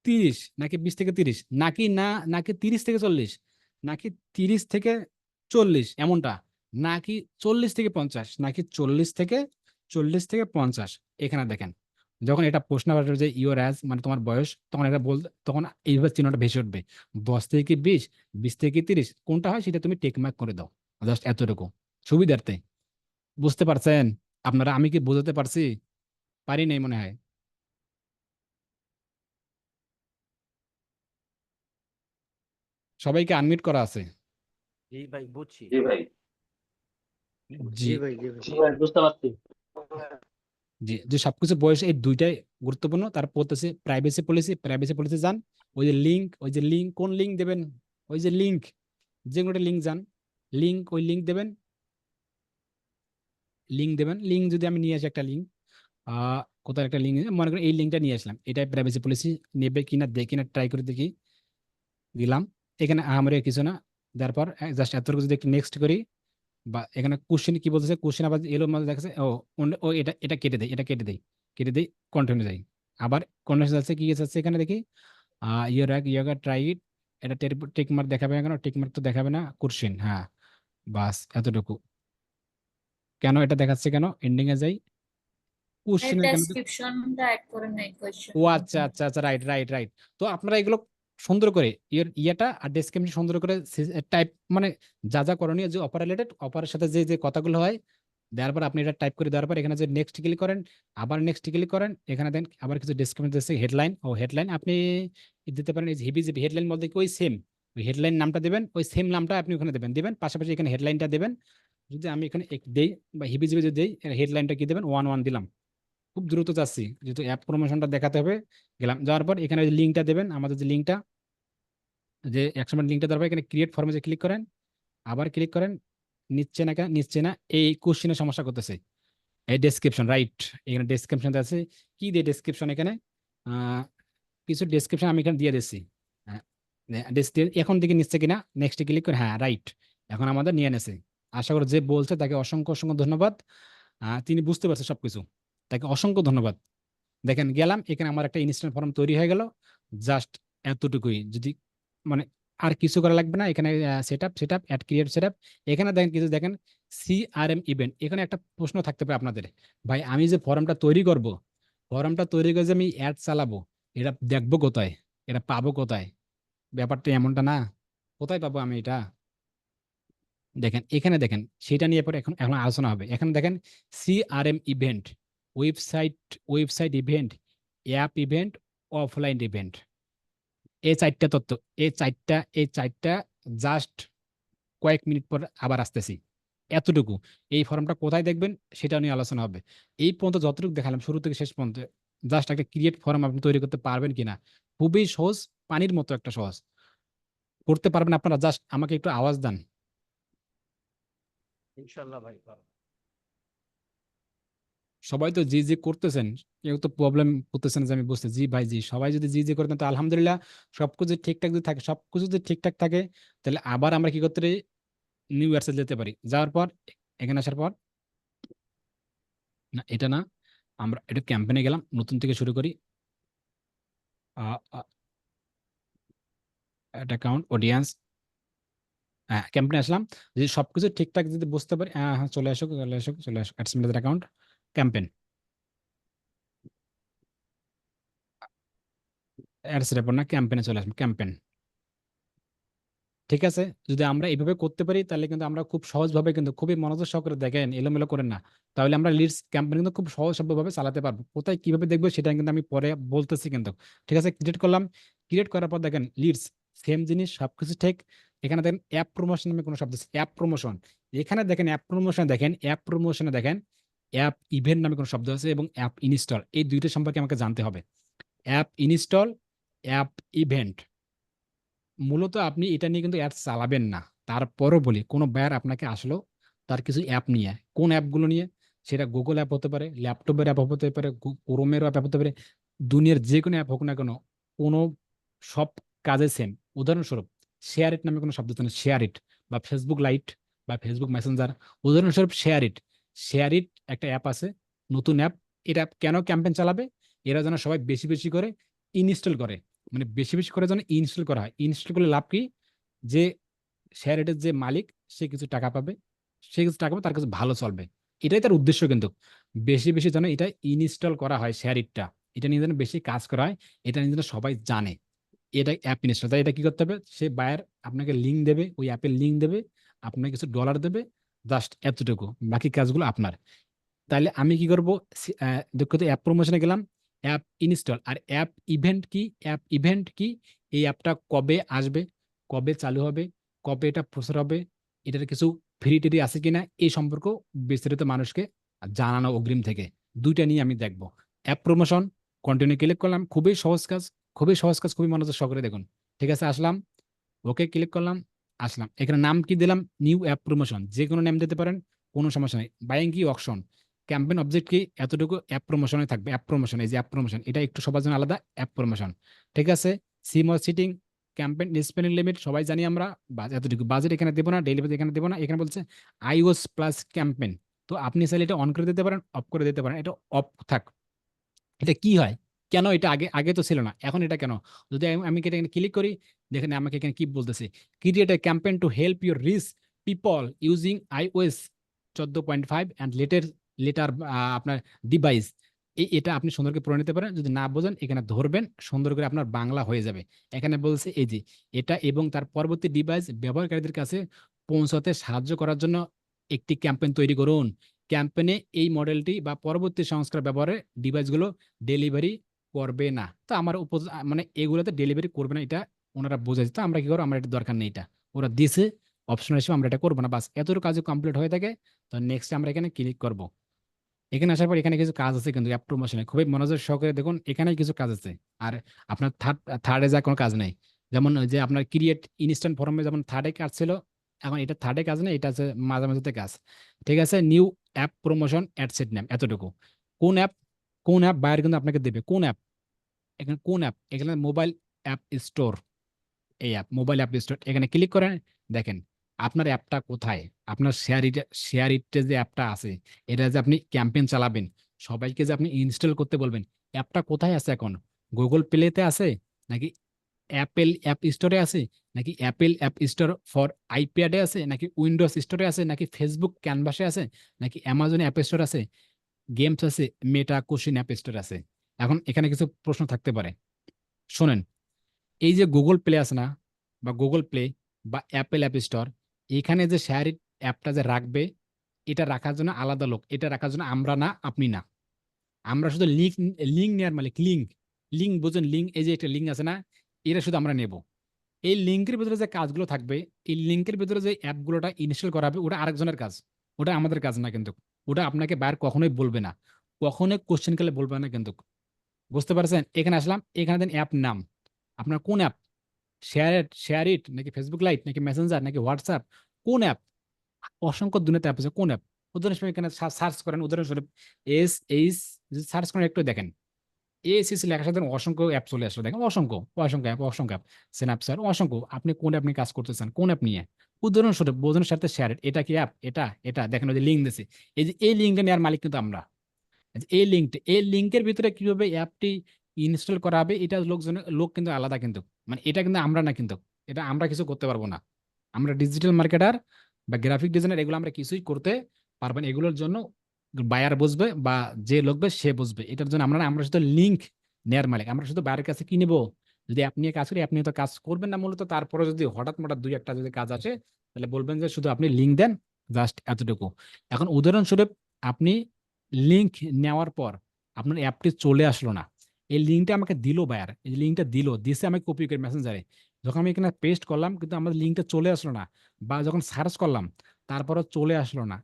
30, নাকি 20 থেকে 30, নাকি না, নাকি 30 থেকে 40, নাকি 30 থেকে 40 এমনটা, নাকি 40 থেকে 50, নাকি 40 থেকে 50। এখানে দেখেন যখন এটা প্রশ্ন আসবে যে ইওর অ্যাজ মানে তোমার বয়স, তখন এটা তখন এইভাবে চিহ্নটা ভেসে উঠবে, 10 থেকে কি 20, 20 থেকে 30, কোনটা হয় সেটা তুমি টেক মার্ক করে দাও, জাস্ট এতটুকু সুবিধার্থে। বুঝতে পারছেন আপনারা, আমি কি বোঝাতে পারছি? পারি নাই মনে হয়। সবাইকে আনমিউট করা আছে? জি ভাই বুঝছি। জি ভাই। জি, জি ভাই, বুঝতে পারছি। জি, যে সবকিছু বয়স এই দুইটাই গুরুত্বপূর্ণ। তারপর হচ্ছে প্রাইভেসি পলিসি, প্রাইভেসি পলিসি যান, ওই যে লিঙ্ক, ওই যে লিঙ্ক, কোন লিঙ্ক দেবেন, ওই যে লিঙ্ক, যে কোনো লিঙ্ক যান, লিঙ্ক, ওই লিঙ্ক দেবেন, লিঙ্ক দেবেন। লিঙ্ক যদি আমি নিয়ে আসি একটা লিঙ্ক, কোথায় একটা লিঙ্ক, মনে করেন এই লিঙ্কটা নিয়ে আসলাম, এটা প্রাইভেসি পলিসি নেবে কিনা দেখি না, ট্রাই করে দেখি, দিলাম। এখানে আমরা কিছু না, তারপর জাস্ট এতটুকু যদি একটু নেক্সট করি, বা এখানে কোশ্চেন কি বলতেছে, কোশ্চেন আবার এলো মাঝে দেখাচ্ছে, ও এটা এটা কেটে দেয়, এটা কেটে দেয়, কেটে দেয়, কন্টিনিউ যাই। আবার কন্টিনিউ যাচ্ছে, কি যাচ্ছে এখানে দেখি, ইয়োগা ট্রাই ইট, এটা টেক মার্ক দেখাবে না কেন, টেক মার্ক তো দেখাবে না, কোশ্চেন, হ্যাঁ, বাস এতটুকু। কেন এটা দেখাচ্ছে, কেন এন্ডিং এ যাই, কোশ্চেনের কেন ডেসক্রিপশনটা অ্যাড করে নাই ও কোয়েশ্চেনের আচ্ছা মধ্যে। আচ্ছা আচ্ছা, রাইট রাইট রাইট। তো আপনারা এগুলো সুন্দর করে ইয়েটা আর ডেসক্রিপশন সুন্দর করে টাইপ, মানে যা যা করণীয়, যে অপার রিলেটেড, অপারের সাথে যে যে কথাগুলো হয়, দেওয়ার পর আপনি এটা টাইপ করে দেওয়ার পর এখানে যে নেক্সট ক্লিক করেন, আবার নেক্সট ক্লিক করেন, এখানে দেন আবার কিছু ডেসক্রিপশন দিচ্ছে, হেডলাইন ও হেডলাইন আপনি দিতে পারেন। এই হিবি জিবি হেডলাইন বলতে কি ওই সেম, ওই হেডলাইন নামটা দেবেন, ওই সেম নামটা আপনি ওখানে দেবেন, পাশাপাশি এখানে হেডলাইনটা দেবেন। যদি আমি এখানে দেই বা হিবি জিবি যদি দেই, হেডলাইনটা কি দেবেন, 1 1 দিলাম। খুব দ্রুত যাচ্ছি, যেহেতু অ্যাপ প্রমোশনটা দেখাতে হবে। গেলাম, যাওয়ার পর এখানে লিঙ্কটা দেবেন, আমাদের যে লিঙ্কটা, যে 100 লিঙ্কটা দেওয়ার পর এখানে ক্রিয়েট ফর্মে যে ক্লিক করেন, আবার ক্লিক করেন, নিচ্ছে না কেন, নিচ্ছে না, এই কোশ্চেনের সমস্যা করতেছে। এই ডেসক্রিপশন, রাইট, এখানে ডেসক্রিপশন আছে। কি দিয়ে ডেসক্রিপশন এখানে, আহ, কিছু ডেসক্রিপশন আমি এখানে দিয়ে দিচ্ছি। হ্যাঁ, এখন দিকে নিচ্ছে কিনা, নেক্সট ক্লিক করে, হ্যাঁ রাইট, এখন আমাদের নিয়ে নেছে। আশা করি যে বলছে তাকে অসংখ্য অসংখ্য ধন্যবাদ। তিনি বুঝতে পারছে সবকিছু, তাকে অসংখ্য ধন্যবাদ। দেখেন গেলাম, এখানে আমার একটা ইনস্ট্যান্ট ফর্ম তৈরি হয়ে গেল। জাস্ট এতটুকুই, যদি মানে আর কিছু করা লাগবে না। এখানে সেটআপ অ্যাড ক্রিয়েট সেটআপ, এখানে দেখেন কিছু, দেখেন সিআরএম ইভেন্ট। এখানে একটা প্রশ্ন থাকতে পারে আপনাদের, ভাই আমি যে ফর্মটা তৈরি করব, ফর্মটা তৈরি করে যে আমি অ্যাড চালাবো, এটা দেখবো কোথায়, এটা পাবো কোথায়? ব্যাপারটা এমনটা না। কোথায় পাবো আমি এটা? দেখেন এখানে, দেখেন সেটা নিয়ে পরে এখন এখন আলোচনা হবে। এখানে দেখেন CRM event, website website event, app event, offline event, এই চারটা তত্ত্ব, এই চারটা জাস্ট কয়েক মিনিট পর আবার আসতেছি। এতটুকু, এই ফর্মটা কোথায় দেখবেন সেটা নিয়ে আলোচনা হবে। এই পর্যন্ত যতটুকু দেখালাম শুরু থেকে শেষ পর্যন্ত, জাস্ট একটা ক্রিয়েট ফর্ম আপনি তৈরি করতে পারবেন কিনা, খুবই সহজ, পানির মতো একটা সহজ। করতে পারবেন আপনারা, জাস্ট আমাকে একটু আওয়াজ দেন। ইনশাল্লাহ ভাই পারবো। সবাই তো জি জি করতেছেন, কেউ তো প্রবলেম করতেছেন যে আমি বুঝতে, জি ভাই জি, সবাই যদি জি জি করতেন তো আলহামদুলিল্লাহ। সবকিছু ঠিকঠাক যদি থাকে, সবকিছু যদি ঠিকঠাক থাকে, তাহলে আবার আমরা কি করতে পারি, নিউ ইয়ার্সে যেতে পারি। যাওয়ার পর এখানে আসার পর, না এটা না, আমরা এটা ক্যাম্পেইনে গেলাম, নতুন থেকে শুরু করি। অ্যাকাউন্ট অডিয়েন্স, হ্যাঁ ক্যাম্পেইনে আসলাম। যদি সবকিছু ঠিকঠাক যদি বুঝতে পারি, হ্যাঁ হ্যাঁ, চলে আসুক চলে আসুক চলে আসুক, ads manager account, campaign, ads report না, ক্যাম্পেইনে চলে আসবো, ক্যাম্পেইন। ঠিক আছে, যদি আমরা এইভাবে করতে পারি তাহলে কিন্তু আমরা খুব সহজভাবে, কিন্তু খুবই মনোযোগ সহকারে দেখেন, এলোমেলো করেন না, তাহলে আমরা লিডস ক্যাম্পেইন কিন্তু খুব সহজভাবে চালাতে পারবো। কোথায় কিভাবে দেখবো সেটা কিন্তু আমি পরে বলতেছি কিন্তু। ঠিক আছে, ক্রিয়েট করলাম, ক্রিয়েট করার পর দেখেন লিডস, সেম জিনিস, সবকিছু ঠিক। এখানে দেখেন অ্যাপ প্রমোশন নামে কোনো শব্দ আছে, অ্যাপ প্রমোশন। এখানে দেখেন অ্যাপ প্রমোশন, দেখেন অ্যাপ প্রমোশনে দেখেন অ্যাপ ইভেন্ট নামে কোনো শব্দ আছে, এবং অ্যাপ ইনস্টল, এই দুইটা সম্পর্কে আমাকে জানতে হবে। অ্যাপ ইনস্টল, অ্যাপ ইভেন্ট, মূলত আপনি এটা নিয়ে কিন্তু অ্যাড চালাবেন না। তারপরও বলি, কোনো বায়ার আপনাকে আসলো তার কিছু অ্যাপ নিয়ে, কোন অ্যাপগুলো নিয়ে, সেটা গুগল অ্যাপ হতে পারে, ল্যাপটপের অ্যাপ হতে পারে, ক্রোমের অ্যাপ হতে পারে, দুনিয়ার যে কোনো অ্যাপ হোক না কেন, কোনো সব কাজে সেম। উদাহরণস্বরূপ শেয়ার ইট নামে কোনো শব্দ আছে না, শেয়ার ইট, বা ফেসবুক লাইট, বা ফেসবুক মেসেঞ্জার। উদাহরণস্বরূপ শেয়ার ইট, শেয়ার ইট একটা অ্যাপ আছে, নতুন অ্যাপ। এটা কেন ক্যাম্পেইন চালাবে, এরা যেন সবাই বেশি বেশি করে ইনস্টল করে, মানে বেশি বেশি করে যেন ইনস্টল করা হয়। ইনস্টল করলে লাভ কি, যে শেয়ার ইটের যে মালিক, সে কিছু টাকা পাবে, সে কিছু টাকা পাবে, তার কাছে ভালো চলবে। এটাই তার উদ্দেশ্য কিন্তু, বেশি বেশি যেন এটা ইনস্টল করা হয়, শেয়ার ইটটা, এটা নিয়ে যেন বেশি কাজ করা হয়, এটা নিয়ে যেন সবাই জানে। এটা অ্যাপ ইনস্টল, তাই এটা কি করতে হবে, সে বায়ার আপনাকে লিঙ্ক দেবে, ওই অ্যাপের লিঙ্ক দেবে, আপনাকে কিছু ডলার দেবে, জাস্ট এতটুকু, বাকি কাজগুলো আপনার। তাহলে আমি কি করবো, দুঃখিত, অ্যাপ প্রমোশনে গেলাম, অ্যাপ ইনস্টল। আর অ্যাপ ইভেন্ট কি, অ্যাপ ইভেন্ট কি, এই অ্যাপটা কবে আসবে, কবে চালু হবে, কবে এটা প্রচার হবে, এটার কিছু ফ্রি টিরি আছে কিনা, এই সম্পর্ক বিস্তারিত মানুষকে জানানো অগ্রিম থেকে। দুইটা নিয়ে আমি দেখবো। অ্যাপ প্রমোশন, কন্টিনিউ ক্লিক করলাম, খুবই সহজ কাজ, খুবই সহজ কাজ, খুবই মনোযোগ সহকারে দেখুন। ঠিক আছে, আসলাম, ওকে ক্লিক করলাম, আসলাম, এখানে নাম কি দিলাম, নিউ অ্যাপ প্রমোশন, যে কোনো নাম দিতে পারেন, কোনো সমস্যা নেই। বাইং কি, অকশন, ক্যাম্পেইন অবজেক্ট কি, এতটুকু অ্যাপ প্রমোশনে থাকবে। অ্যাপ প্রমোশন, এই যে অ্যাপ প্রমোশন, এটা একটু সবার জন্য আলাদা, অ্যাপ প্রমোশন। ঠিক আছে, sim or sitting, campaign spending limit সবাই জানি আমরা, এতটুকু বাজেট এখানে দেবো না, ডেইলি বাজেট এখানে দেবো না। এখানে বলছে আইওএস প্লাস ক্যাম্পেইন, তো আপনি চাইলে এটা অন করে দিতে পারেন, অফ করে দিতে পারেন, এটা অফ থাক। এটা কি হয়, কেন এটা আগে আগে তো ছিল না, এখন এটা কেন? যদি আমি এটা ক্লিক করি, দেখেন আমাকে এখানে কি বলতেছে, create a campaign to help your rich people using iOS 14.5 and letter আপনার ডিভাইস। এটা আপনি সুন্দর করে পড়ে নিতে পারেন। যদি না বোঝেন এখানে ধরবেন, সুন্দর করে আপনার বাংলা হয়ে যাবে। এখানে বলছে এই যে এটা এবং তার পরবর্তী ডিভাইস ব্যবহারকারীদের কাছে পৌঁছাতে সাহায্য করার জন্য একটি ক্যাম্পেইন তৈরি করুন। ক্যাম্পেইনে এই মডেলটি বা পরবর্তী সংস্কার ব্যবহারে ডিভাইসগুলো ডেলিভারি করবে না। তো আমার মানে এগুলোতে ডেলিভারি করবে না, এটা ওনারা বোঝাচ্ছে। তো আমরা কি করবো? আমরা এটা দরকার নেই, এটা ওরা দিছে অপশন হিসেবে, আমরা এটা করবো না। বাস এতটুকু কাজ কমপ্লিট হয়ে থাকে। তো নেক্সট আমরা এখানে ক্লিক করব। এখানে আসার পর এখানে কিছু কাজ আছে, কিন্তু অ্যাপ প্রমোশনে খুবই মনোযোগ সহকারে দেখুন, এখানে কিছু কাজ আছে। আর আপনার থার্ডে যা কোনো কাজ নেই। যেমন ওই যে আপনার ক্রিয়েট ইনস্ট্যান্ট ফর্মে যেমন থার্ডে কাজ ছিল, এখন এটা থার্ডে কাজ নেই, এটা আছে মাঝামাঝিতে কাজ। ঠিক আছে, new app promotion ad set name এতটুকু। কোন অ্যাপ, কোন অ্যাপ বাইরে কিন্তু আপনাকে দেবে, কোন অ্যাপ, এখানে কোন অ্যাপ, এখানে মোবাইল অ্যাপ স্টোর, এই অ্যাপ মোবাইল অ্যাপ স্টোর, এখানে ক্লিক করেন। দেখেন আপনার অ্যাপটা কোথায়, আপনার শেয়ার ইটে যে অ্যাপটা আছে, এটা যে আপনি ক্যাম্পেইন চালাবেন, সবাইকে যে আপনি ইনস্টল করতে বলবেন, অ্যাপটা কোথায় আছে এখন? গুগল প্লেতে আছে, নাকি অ্যাপেল অ্যাপ স্টোরে আছে, নাকি অ্যাপেল অ্যাপ স্টোর ফর আইপ্যাডে আছে, নাকি উইন্ডোজ স্টোরে আছে, নাকি ফেসবুক ক্যানভাসে আছে, নাকি অ্যামাজন অ্যাপ স্টোর আছে, গেমস আছে, মেটা কোশিন অ্যাপ স্টোর আছে? এখন এখানে কিছু প্রশ্ন থাকতে পারে, শোনেন। এই যে গুগল প্লে আছে না, বা গুগল প্লে বা অ্যাপেল অ্যাপ স্টোর, এখানে যে শেয়ার অ্যাপটা যে রাখবে, এটা রাখার জন্য আলাদা লোক, এটা রাখার জন্য আমরা না, আপনি না। আমরা শুধু লিঙ্ক, লিঙ্ক নেওয়ার মালিক। লিঙ্ক, লিঙ্ক বুঝুন, লিঙ্ক, এই যে একটা লিঙ্ক আছে না, এটা শুধু আমরা নেব। এই লিঙ্কের ভিতরে যে কাজগুলো থাকবে, এই লিঙ্কের ভিতরে যে অ্যাপগুলোটা ইনস্টল করা হবে, ওটা আরেকজনের কাজ, ওটা আমাদের কাজ না কিন্তু। ওটা আপনাকে বাইরে কখনোই বলবে না, কখনোই কোশ্চেন করলে বলবে না কিন্তু। বুঝতে পারছেন? এখানে আসলাম, এখানে দেন অ্যাপ নাম, আপনার কোন অ্যাপ, শেয়ার ইট নাকি ফেসবুক লাইট নাকি মেসেঞ্জার নাকি হোয়াটসঅ্যাপ, কোন অ্যাপ? অসংখ্য দুনিয়াতে অ্যাপ আছে, কোন অ্যাপ? উদাহরণস্বরূপ এখানে সার্চ করেন, উদাহরণস্বরূপ এস এইচ, সার্চ করেন একটু দেখেন, এএসএসি লেখার সাথে অসংখ্য অ্যাপ চলে আসলো, দেখেন অসংখ্য, অসংখ্য অ্যাপ, অসংখ্য অ্যাপ, স্ন্যাপচ্যাট, অসংখ্য। আপনি কোন অ্যাপ নিয়ে কাজ করতেছেন, কোন অ্যাপ নিয়ে? উদাহরণস্বরূপ বোঝানোর সাথে শেয়ার ইট, এটা কি অ্যাপ? এটা এটা দেখেন ওই যে লিঙ্ক দিয়েছে, এই যে এই লিঙ্কটা নেওয়ার মালিক কিন্তু আমরা। এই লিঙ্কটা, এই লিঙ্কের ভিতরে কিভাবে অ্যাপটি ইনস্টল করা হবে, এটা লোক কিন্তু আলাদা কিন্তু, মানে এটা কিন্তু আমরা না কিন্তু, এটা আমরা কিছু করতে পারবো না। আমরা ডিজিটাল মার্কেটার বা গ্রাফিক ডিজাইনার, এগুলো আমরা কিছুই করতে পারবো না। এগুলোর জন্য বায়ার বসবে বা যে লোকবে সে বসবে, এটার জন্য আমরা না, আমরা শুধু লিঙ্ক নেয়ার মালিক। আমরা শুধু বায়ারের কাছে কি নেবো? যদি অ্যাপ নিয়ে কাজ করি, অ্যাপ নিয়ে তো কাজ করবেন না মূলত, তারপরে যদি হঠাৎ মঠাৎ দুই একটা যদি কাজ আসে, তাহলে বলবেন যে শুধু আপনি লিঙ্ক দেন, জাস্ট এতটুকু। এখন উদাহরণস্বরূপ আপনি লিঙ্ক নেওয়ার পর আপনার অ্যাপটি চলে আসলো না, এই লিঙ্কটা আমাকে দিল বায়ার, এই লিঙ্কটা দিছে আমি কপি করে মেসেঞ্জারে, যখন আমি এখানে পেস্ট করলাম কিন্তু আমার লিঙ্কটা চলে আসলো না, বা যখন সার্চ করলাম তারপরও চলে আসলো না,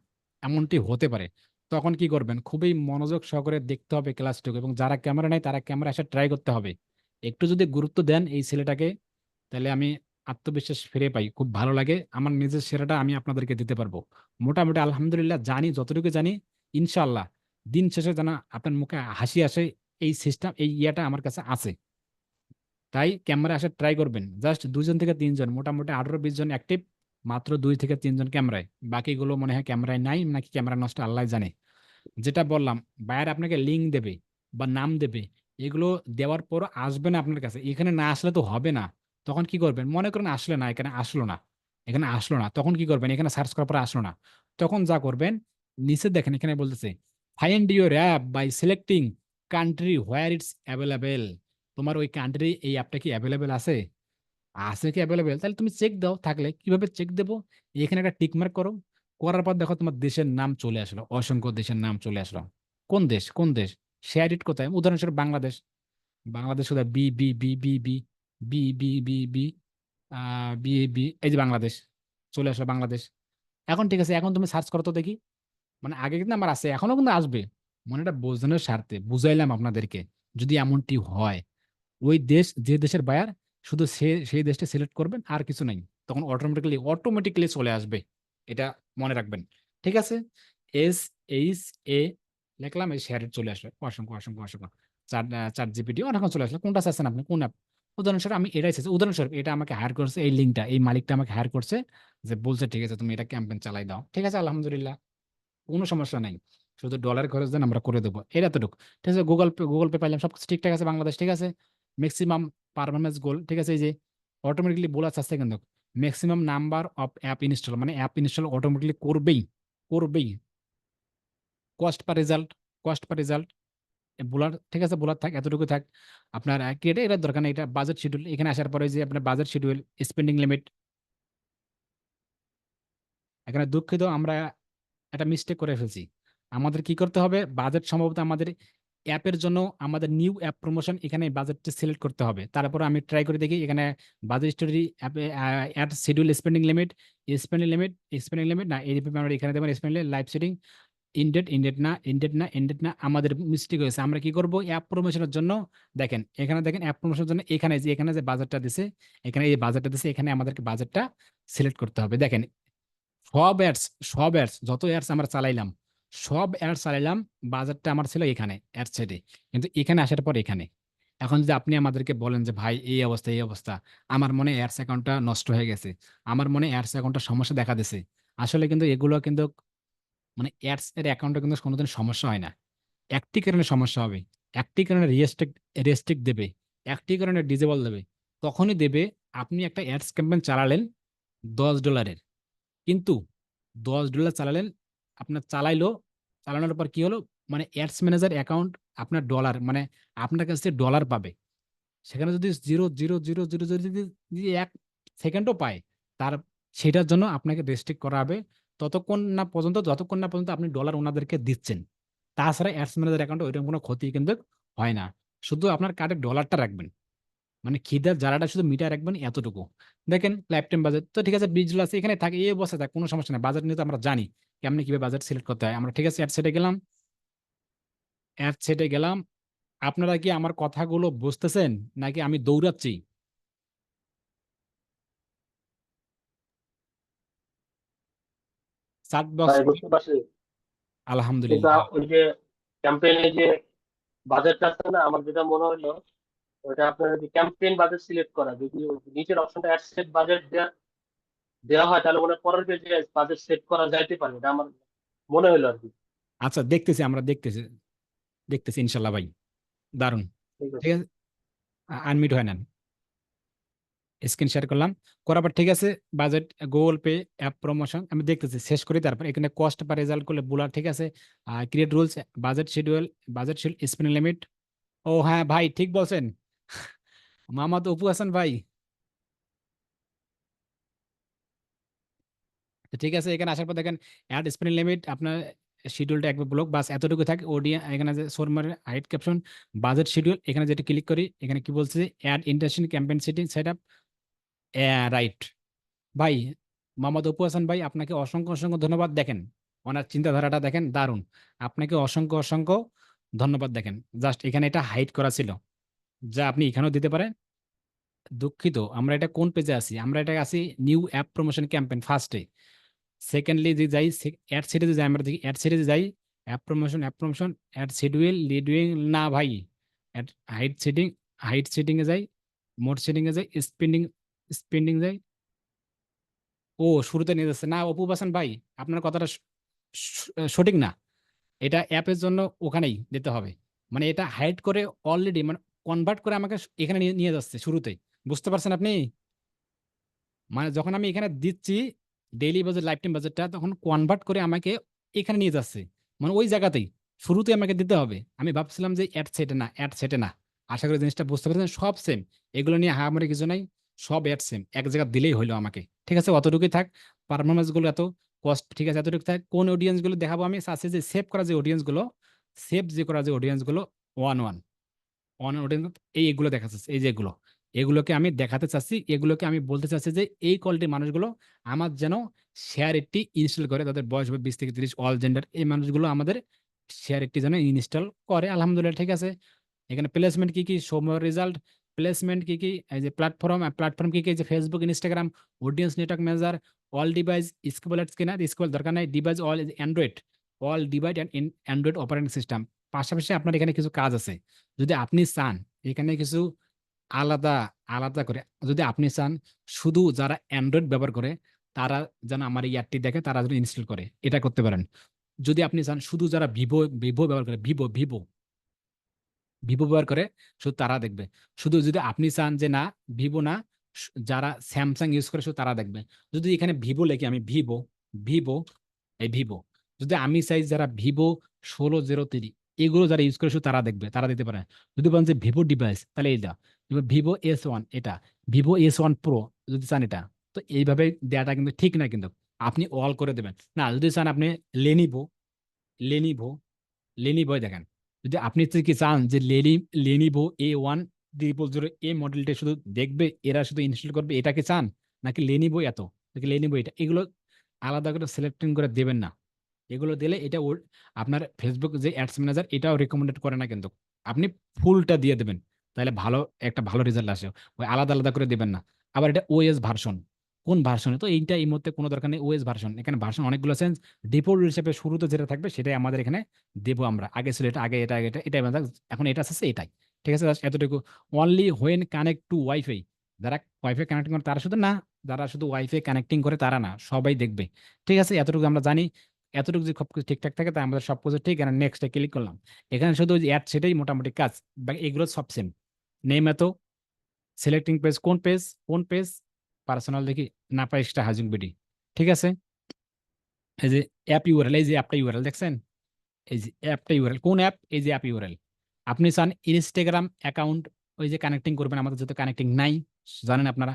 এমনটি হতে পারে। তখন কি করবেন? খুবই মনোযোগ সহকারে দেখতে হবে ক্লাসটুকু, এবং যারা ক্যামেরা নেই তারা ক্যামেরা এসে ট্রাই করতে হবে। একটু যদি গুরুত্ব দেন এই ছেলেটাকে, তাহলে আমি আত্মবিশ্বাস ফিরে পাই, খুব ভালো লাগে, আমার নিজের সেরাটা আমি আপনাদেরকে দিতে পারবো। মোটামুটি আলহামদুলিল্লাহ জানি, যতটুকু জানি, ইনশাল্লাহ দিন শেষে যেন আপনার মুখে হাসি আসে, এই সিস্টেম, এই ইয়েটা আমার কাছে আছে। তাই ক্যামেরা আসে ট্রাই করবেন, জাস্ট 2 থেকে 3 জন, মোটামুটি 18-20 জন অ্যাক্টিভ, মাত্র 2 থেকে 3 জন ক্যামেরায়, বাকিগুলো মনে হয় ক্যামেরায় নাই, নাকি ক্যামেরা নষ্ট, আল্লাহ জানে। যেটা বললাম, বায়ার আপনাকে লিঙ্ক দেবে বা নাম দেবে, এগুলো দেওয়ার পর আসবে না আপনার কাছে, এখানে না আসলে তো হবে না। তখন কি করবেন? মনে করেন আসলে না, এখানে আসলো না, এখানে আসলো না, তখন কি করবেন? এখানে সার্চ করার পর আসলো না, তখন যা করবেন, নিচে দেখেন এখানে বলতেছে find your app by selecting country where it's available. তোমার ওই কান্ট্রি এই অ্যাপটা কি অ্যাভেলেবেল আছে? আছে কি অ্যাভেলেবেল? তাহলে তুমি চেক দাও, থাকলে কিভাবে চেক দেবো? এখানে একটা টিক মার্ক করো, করার পর দেখো তোমার দেশের নাম চলে আসলো, অসংখ্য দেশের নাম চলে আসলো। কোন দেশ, কোন দেশ? শেয়ার ইট কোথায়? উদাহরণস্বরূপ বাংলাদেশ, বাংলাদেশ কোথায়? B B B B B B B B B B B, এই যে বাংলাদেশ, চলে আসলো বাংলাদেশ। এখন ঠিক আছে, এখন তুমি সার্চ করো তো দেখি, মানে আগে কিন্তু আমার আছে, এখনো কিন্তু আসবে, মনেটা বোঝানোর স্বার্থে বুঝাইলাম আপনাদেরকে। যদি এমনটি হয়, ওই দেশ, যে দেশের বায়ার, শুধু সেই দেশটা সিলেক্ট করবেন, আর কিছু নাই, তখন অটোমেটিক্যালি চলে আসবে। এটা মনে রাখবেন, ঠিক আছে? SHA লিখলাম, এই শেয়ার চলে আসবে, অসংখ্য অসংখ্য অসংখ্য। চার জিপিটি অনেকক্ষণ চলে আসলো। কোনটা চাচ্ছেন আপনি, কোন অ্যাপ? উদাহরণস্বরূপ আমি এটাই চাইছি, উদাহরণস্বরূপ এটা আমাকে হায়ার করছে, এই লিঙ্কটা, এই মালিকটা আমাকে হায়ার করছে, যে বলছে ঠিক আছে তুমি এটা ক্যাম্পেইন চালাই দাও, ঠিক আছে আলহামদুলিল্লাহ, কোনো সমস্যা নাই। শুধু ডলার খরচ দেন, আমরা করে দেবো, এটা এতটুকু। ঠিক আছে, গুগল পে পাইলাম, সবকিছু ঠিকঠাক আছে, বাংলাদেশ ঠিক আছে। ম্যাক্সিমাম পারফরমেন্স গোল ঠিক আছে, এই যে অটোমেটিকলি বলা চাচ্ছে কিন্তু, maximum number of app install, মানে অ্যাপ ইনস্টল অটোমেটিকলি করবেই, করবেই। Cost per result, cost per result, bowler, ঠিক আছে, বোলার থাক, এতটুকু থাক। আপনার ক্রিয়েট এটা দরকার নেই, এটা বাজেট শিডিউল। এখানে আসার পরে যে আপনার বাজেট শিডিউল, স্পেন্ডিং লিমিট, এখানে দুঃখিত আমরা একটা মিস্টেক করে ফেলছি। আমাদের কি করতে হবে, বাজেট সম্ভবত আমাদের অ্যাপের জন্য আমাদের নিউ অ্যাপ প্রমোশন, এখানে বাজেটটা সিলেক্ট করতে হবে। তারপর আমি ট্রাই করে দেখি এখানে বাজেট স্টোরি অ্যাপে ad schedule spending limit, spending limit না, এই আমরা এখানে দেবেন স্পেন্ডিং লাইভ সেটিং, ইনডেট না আমাদের মিস্টেক হয়েছে। আমরা কি করব, অ্যাপ প্রমোশনের জন্য দেখেন, এখানে দেখেন অ্যাপ প্রমোশনের জন্য এখানে যে বাজেটটা দিছে, এখানে এই বাজেটটা দিছে, এখানে আমাদেরকে বাজেটটা সিলেক্ট করতে হবে। দেখেন সব অ্যাডস, যত অ্যাডস আমরা চালাইলাম, সব অ্যাডস চালাইলাম, বাজারটা আমার ছিল এখানে অ্যাড সেটে, কিন্তু এখানে আসার পর এখানে। এখন যদি আপনি আমাদেরকে বলেন যে ভাই এই অবস্থা এই অবস্থা, আমার মনে অ্যাডস অ্যাকাউন্টটা নষ্ট হয়ে গেছে, আমার মনে অ্যাডস অ্যাকাউন্টটা সমস্যা দেখা দিছে, আসলে কিন্তু এগুলো কিন্তু মানে অ্যাডস এর অ্যাকাউন্টে কিন্তু কোনোদিন সমস্যা হয় না। একটি কারণে সমস্যা হবে, একটি কারণে রেস্ট্রিক্ট দেবে, একটি কারণে ডিজেবল দেবে। তখনই দেবে আপনি একটা অ্যাডস ক্যাম্পেইন চালালেন $10, কিন্তু $10 চালালেন, আপনার চালানোর পর কি হলো, মানে অ্যাডস ম্যানেজার অ্যাকাউন্ট আপনার ডলার, মানে আপনার কাছ থেকে ডলার পাবে। সেখানে যদি 0.00000 যদি যদি 1 সেকেন্ডও পায়, তার সেটার জন্য আপনাকে রেস্ট্রিক্ট করা হবে, যতক্ষণ না পর্যন্ত আপনি ডলার ওনাদেরকে দিচ্ছেন। তাছাড়া অ্যাডস ম্যানেজার অ্যাকাউন্টে ওইরকম কোনো ক্ষতি কিন্তু হয় না। শুধু আপনার কার্ডে ডলারটা রাখবেন, মানে খিদার জ্বালাটা শুধু মিটায় রাখবেন, এতটুকু। দেখেন লাইফ টাইম বাজেট তো ঠিক আছে, $20 আছে, এখানে থাকে, এই অবস্থা থাকে, কোনো সমস্যা নেই। বাজেট নিয়ে তো আমরা জানি কেমনি কিভাবে বাজেট সিলেক্ট করতে হয়। আমরা ঠিক আছে অ্যাড সেটে গেলাম, অ্যাড সেটে গেলাম। আপনারা কি আমার কথাগুলো বুঝতেছেন নাকি আমি দৌড়াচ্ছি? চার্ট বক্স, ভাই বুঝতে পারছি, কিন্তু আলহামদুলিল্লাহ। ওই যে ক্যাম্পেইনে যে বাজেটটা আছে না, আমার যেটা মনে হলো, ওইটা আপনার যদি ক্যাম্পেইন বাজেট সিলেক্ট করা, যদি ওই নিচের অপশনটা অ্যাড সেট বাজেট দেওয়া হয়, তাহলে মনে হয় পরের পেজে বাজেট সেট করা যাইতে পারে, এটা আমার মনে হলো আর কি। আচ্ছা দেখতেছি, আমরা দেখতেছি ইনশাল্লাহ ভাই, দারুন। ঠিক ঠিক আছে। আছে, আনমিট হয় না, স্ক্রিন শেয়ার করলাম, করার পর ঠিক আছে, budget, Google pay, app promotion আমি দেখতেছি, শেষ করি। তারপর এখানে কস্ট বা রেজাল্ট করলে বুলার, ঠিক আছে, create rules, budget schedule spending limit. ও হ্যাঁ ভাই ঠিক বলছেন, মোহাম্মদ অপু হাসান ভাই। তো ঠিক আছে, এখানে আসার পর দেখেন অ্যাড স্পেন্ডিং লিমিট, আপনার শিডিউলটা একবার ব্লক, বাস এতটুকু থাকে। ওডিয়া এখানে যে সোরমার হাইট ক্যাপশন, বাজেট শিডিউল, এখানে যেটা ক্লিক করি, এখানে কি বলছে, ad interesting campaign set up, right. ভাই মোহাম্মদ অপু হাসান ভাই, আপনাকে অসংখ্য অসংখ্য ধন্যবাদ। দেখেন ওনার চিন্তাধারাটা দেখেন, দারুণ। আপনাকে অসংখ্য অসংখ্য ধন্যবাদ। দেখেন জাস্ট এখানে এটা হাইড করা ছিল, যা আপনি এখানেও দিতে পারেন। দুঃখিত, আমরা এটা কোন পেজে আছি, আমরা এটা আছি নিউ অ্যাপ প্রমোশন ক্যাম্পেইন ফার্স্টে। সেকেন্ডলি যে যাই, অ্যাড সিরিজে যাই, আমরা দেখি অ্যাড সিরিজে যাই, app promotion ad schedule leading, না ভাই, অ্যাড হাইট সেটিং এ যাই, মোড সেটিং এ যাই, স্পেন্ডিং যাই। ও শুরুতে নিয়ে যাচ্ছে না অপু হাসান ভাই, আপনার কথাটা সঠিক না। এটা অ্যাপের জন্য ওখানেই দিতে হবে, মানে এটা হাইড করে অলরেডি, মানে কনভার্ট করে আমাকে এখানে নিয়ে নিয়ে যাচ্ছে শুরুতেই। বুঝতে পারছেন আপনি? মানে যখন আমি এখানে দিচ্ছি ডেইলি বাজেট, লাইফ টাইম বাজেটটা, তখন কনভার্ট করে আমাকে এখানে নিয়ে যাচ্ছে, মানে ওই জায়গাতেই শুরুতে আমাকে দিতে হবে। আমি ভাবছিলাম যে অ্যাড সেটে না। আশা করি জিনিসটা বুঝতে পারছেন, সব সেম, এগুলো নিয়ে হামারি কিছু নাই, সব অ্যাড সেম, এক জায়গা দিলেই হইলো আমাকে। ঠিক আছে, অতটুকুই থাক। পারফরমেন্স গুলো এত, কস্ট ঠিক আছে, এতটুকু থাক। কোন অডিয়েন্স গুলো দেখাবো আমি চাচ্ছি যে সেভ করা যে অডিয়েন্স গুলো 1-1 অডিয়েন্স, এইগুলো দেখা যাচ্ছে, এই যে এগুলোকে আমি দেখাতে চাচ্ছি, এগুলোকে আমি বলতে চাচ্ছি যে এই কোয়ালিটির মানুষগুলো আমার যেন শেয়ার একটি ইনস্টল করে, তাদের বয়স হবে 20 থেকে 30, অল জেন্ডার, এই মানুষগুলো আমাদের শেয়ার একটি যেন ইনস্টল করে। আলহামদুলিল্লাহ ঠিক আছে। এখানে প্লেসমেন্ট কি কি, সময় রেজাল্ট, প্লেসমেন্ট কি কি, এই যে প্ল্যাটফর্ম কি কি, এই যে Facebook, Instagram, audience network manager, all device, scalable scanner, scalable দরকার নাই, device all Android, all device and Android operating system. পাশাপাশি আপনার এখানে কিছু কাজ আছে, যদি আপনি চান এখানে কিছু আলাদা আলাদা করে, যদি আপনি চান শুধু যারা অ্যান্ড্রয়েড ব্যবহার করে তারা যেন আমার এই অ্যাপটি দেখে, তারা যেন ইনস্টল করে, এটা করতে পারেন। যদি আপনি চান শুধু যারা ভিভো ব্যবহার করে, ভিভো ব্যবহার করে, শুধু তারা দেখবে। শুধু যদি আপনি চান যে না, ভিভো না, যারা স্যামসাং ইউজ করে শুধু তারা দেখবে, যদি এখানে ভিভো লেখি আমি, ভিভো, এই ভিভো, যদি আমি চাই যারা ভিভো 1603, এগুলো যারা ইউজ করে শুধু তারা দেখবে, তারা দিতে পারে। যদি বলেন যে ভিভো ডিভাইস, তাহলে এটা ভিভো S1, এটা ভিভো S1 Pro যদি চান এটা। তো এইভাবে দেওয়াটা কিন্তু ঠিক না, কিন্তু আপনি অল করে দেবেন না। যদি চান আপনি লেনিভো লেনিভো লেনিভো দেখেন, যদি আপনি হচ্ছে কি চান যে লেনিভো A100 এই মডেলটা শুধু দেখবে, এরা শুধু ইনস্টল করবে, এটা কি চান? নাকি লেনিভো এত, নাকি লেনিভো এটা, এগুলো আলাদা করে সিলেক্টিং করে দেবেন না। এগুলো দিলে এটা আপনার ফেসবুক যে অ্যাডস ম্যানেজার এটাও রেকমেন্ডেড করে না, কিন্তু আপনি ফুলটা দিয়ে দেবেন, তাহলে একটা ভালো রেজাল্ট আসে। ওই আলাদা আলাদা করে দেবেন না। আবার এটা ওএস ভার্সন, কোন ভার্সনে, তো এইটা এই মুহূর্তে কোনো দরকার নেই। ওএস ভার্সন, এখানে ভার্সন অনেকগুলো সেন্স, ডিফল্ট হিসেবে শুরুতে যেটা থাকবে সেটাই আমাদের এখানে দেবো আমরা। আগে ছিল এটা, আগে এটা, আগে এটা, এটাই আমাদের এখন এটা আছে এটাই। ঠিক আছে, just এতটুকু। Only when connect to wifi, যারা ওয়াইফাই কানেক্টিং করে তারা শুধু না, যারা শুধু ওয়াইফাই কানেক্টিং করে তারা না, সবাই দেখবে। ঠিক আছে, এতটুকু আমরা জানি। এতটুকু যদি সবকিছু ঠিকঠাক থাকে তাই আমাদের সবকিছু ঠিক। আর নেক্সটে ক্লিক করলাম, এখানে শুধু অ্যাড সেটাই মোটামুটি কাজ, বাকি এগুলো সব সেম। নেম এত, সিলেক্টিং পেজ, কোন পেজ পার্সোনাল দেখি, না পাই এক্সট্রা হাজিং বিডি। ঠিক আছে, এই যে অ্যাপ ইউআরএল, এই যে অ্যাপটা ইউআরএল দেখছেন, এই যে অ্যাপটা ইউআরএল, কোন অ্যাপ, এই যে অ্যাপ ইউআরএল। আপনি চান ইনস্টাগ্রাম অ্যাকাউন্ট ওই যে কানেক্টিং করবেন, আমাদের যেহেতু কানেক্টিং নাই, জানেন আপনারা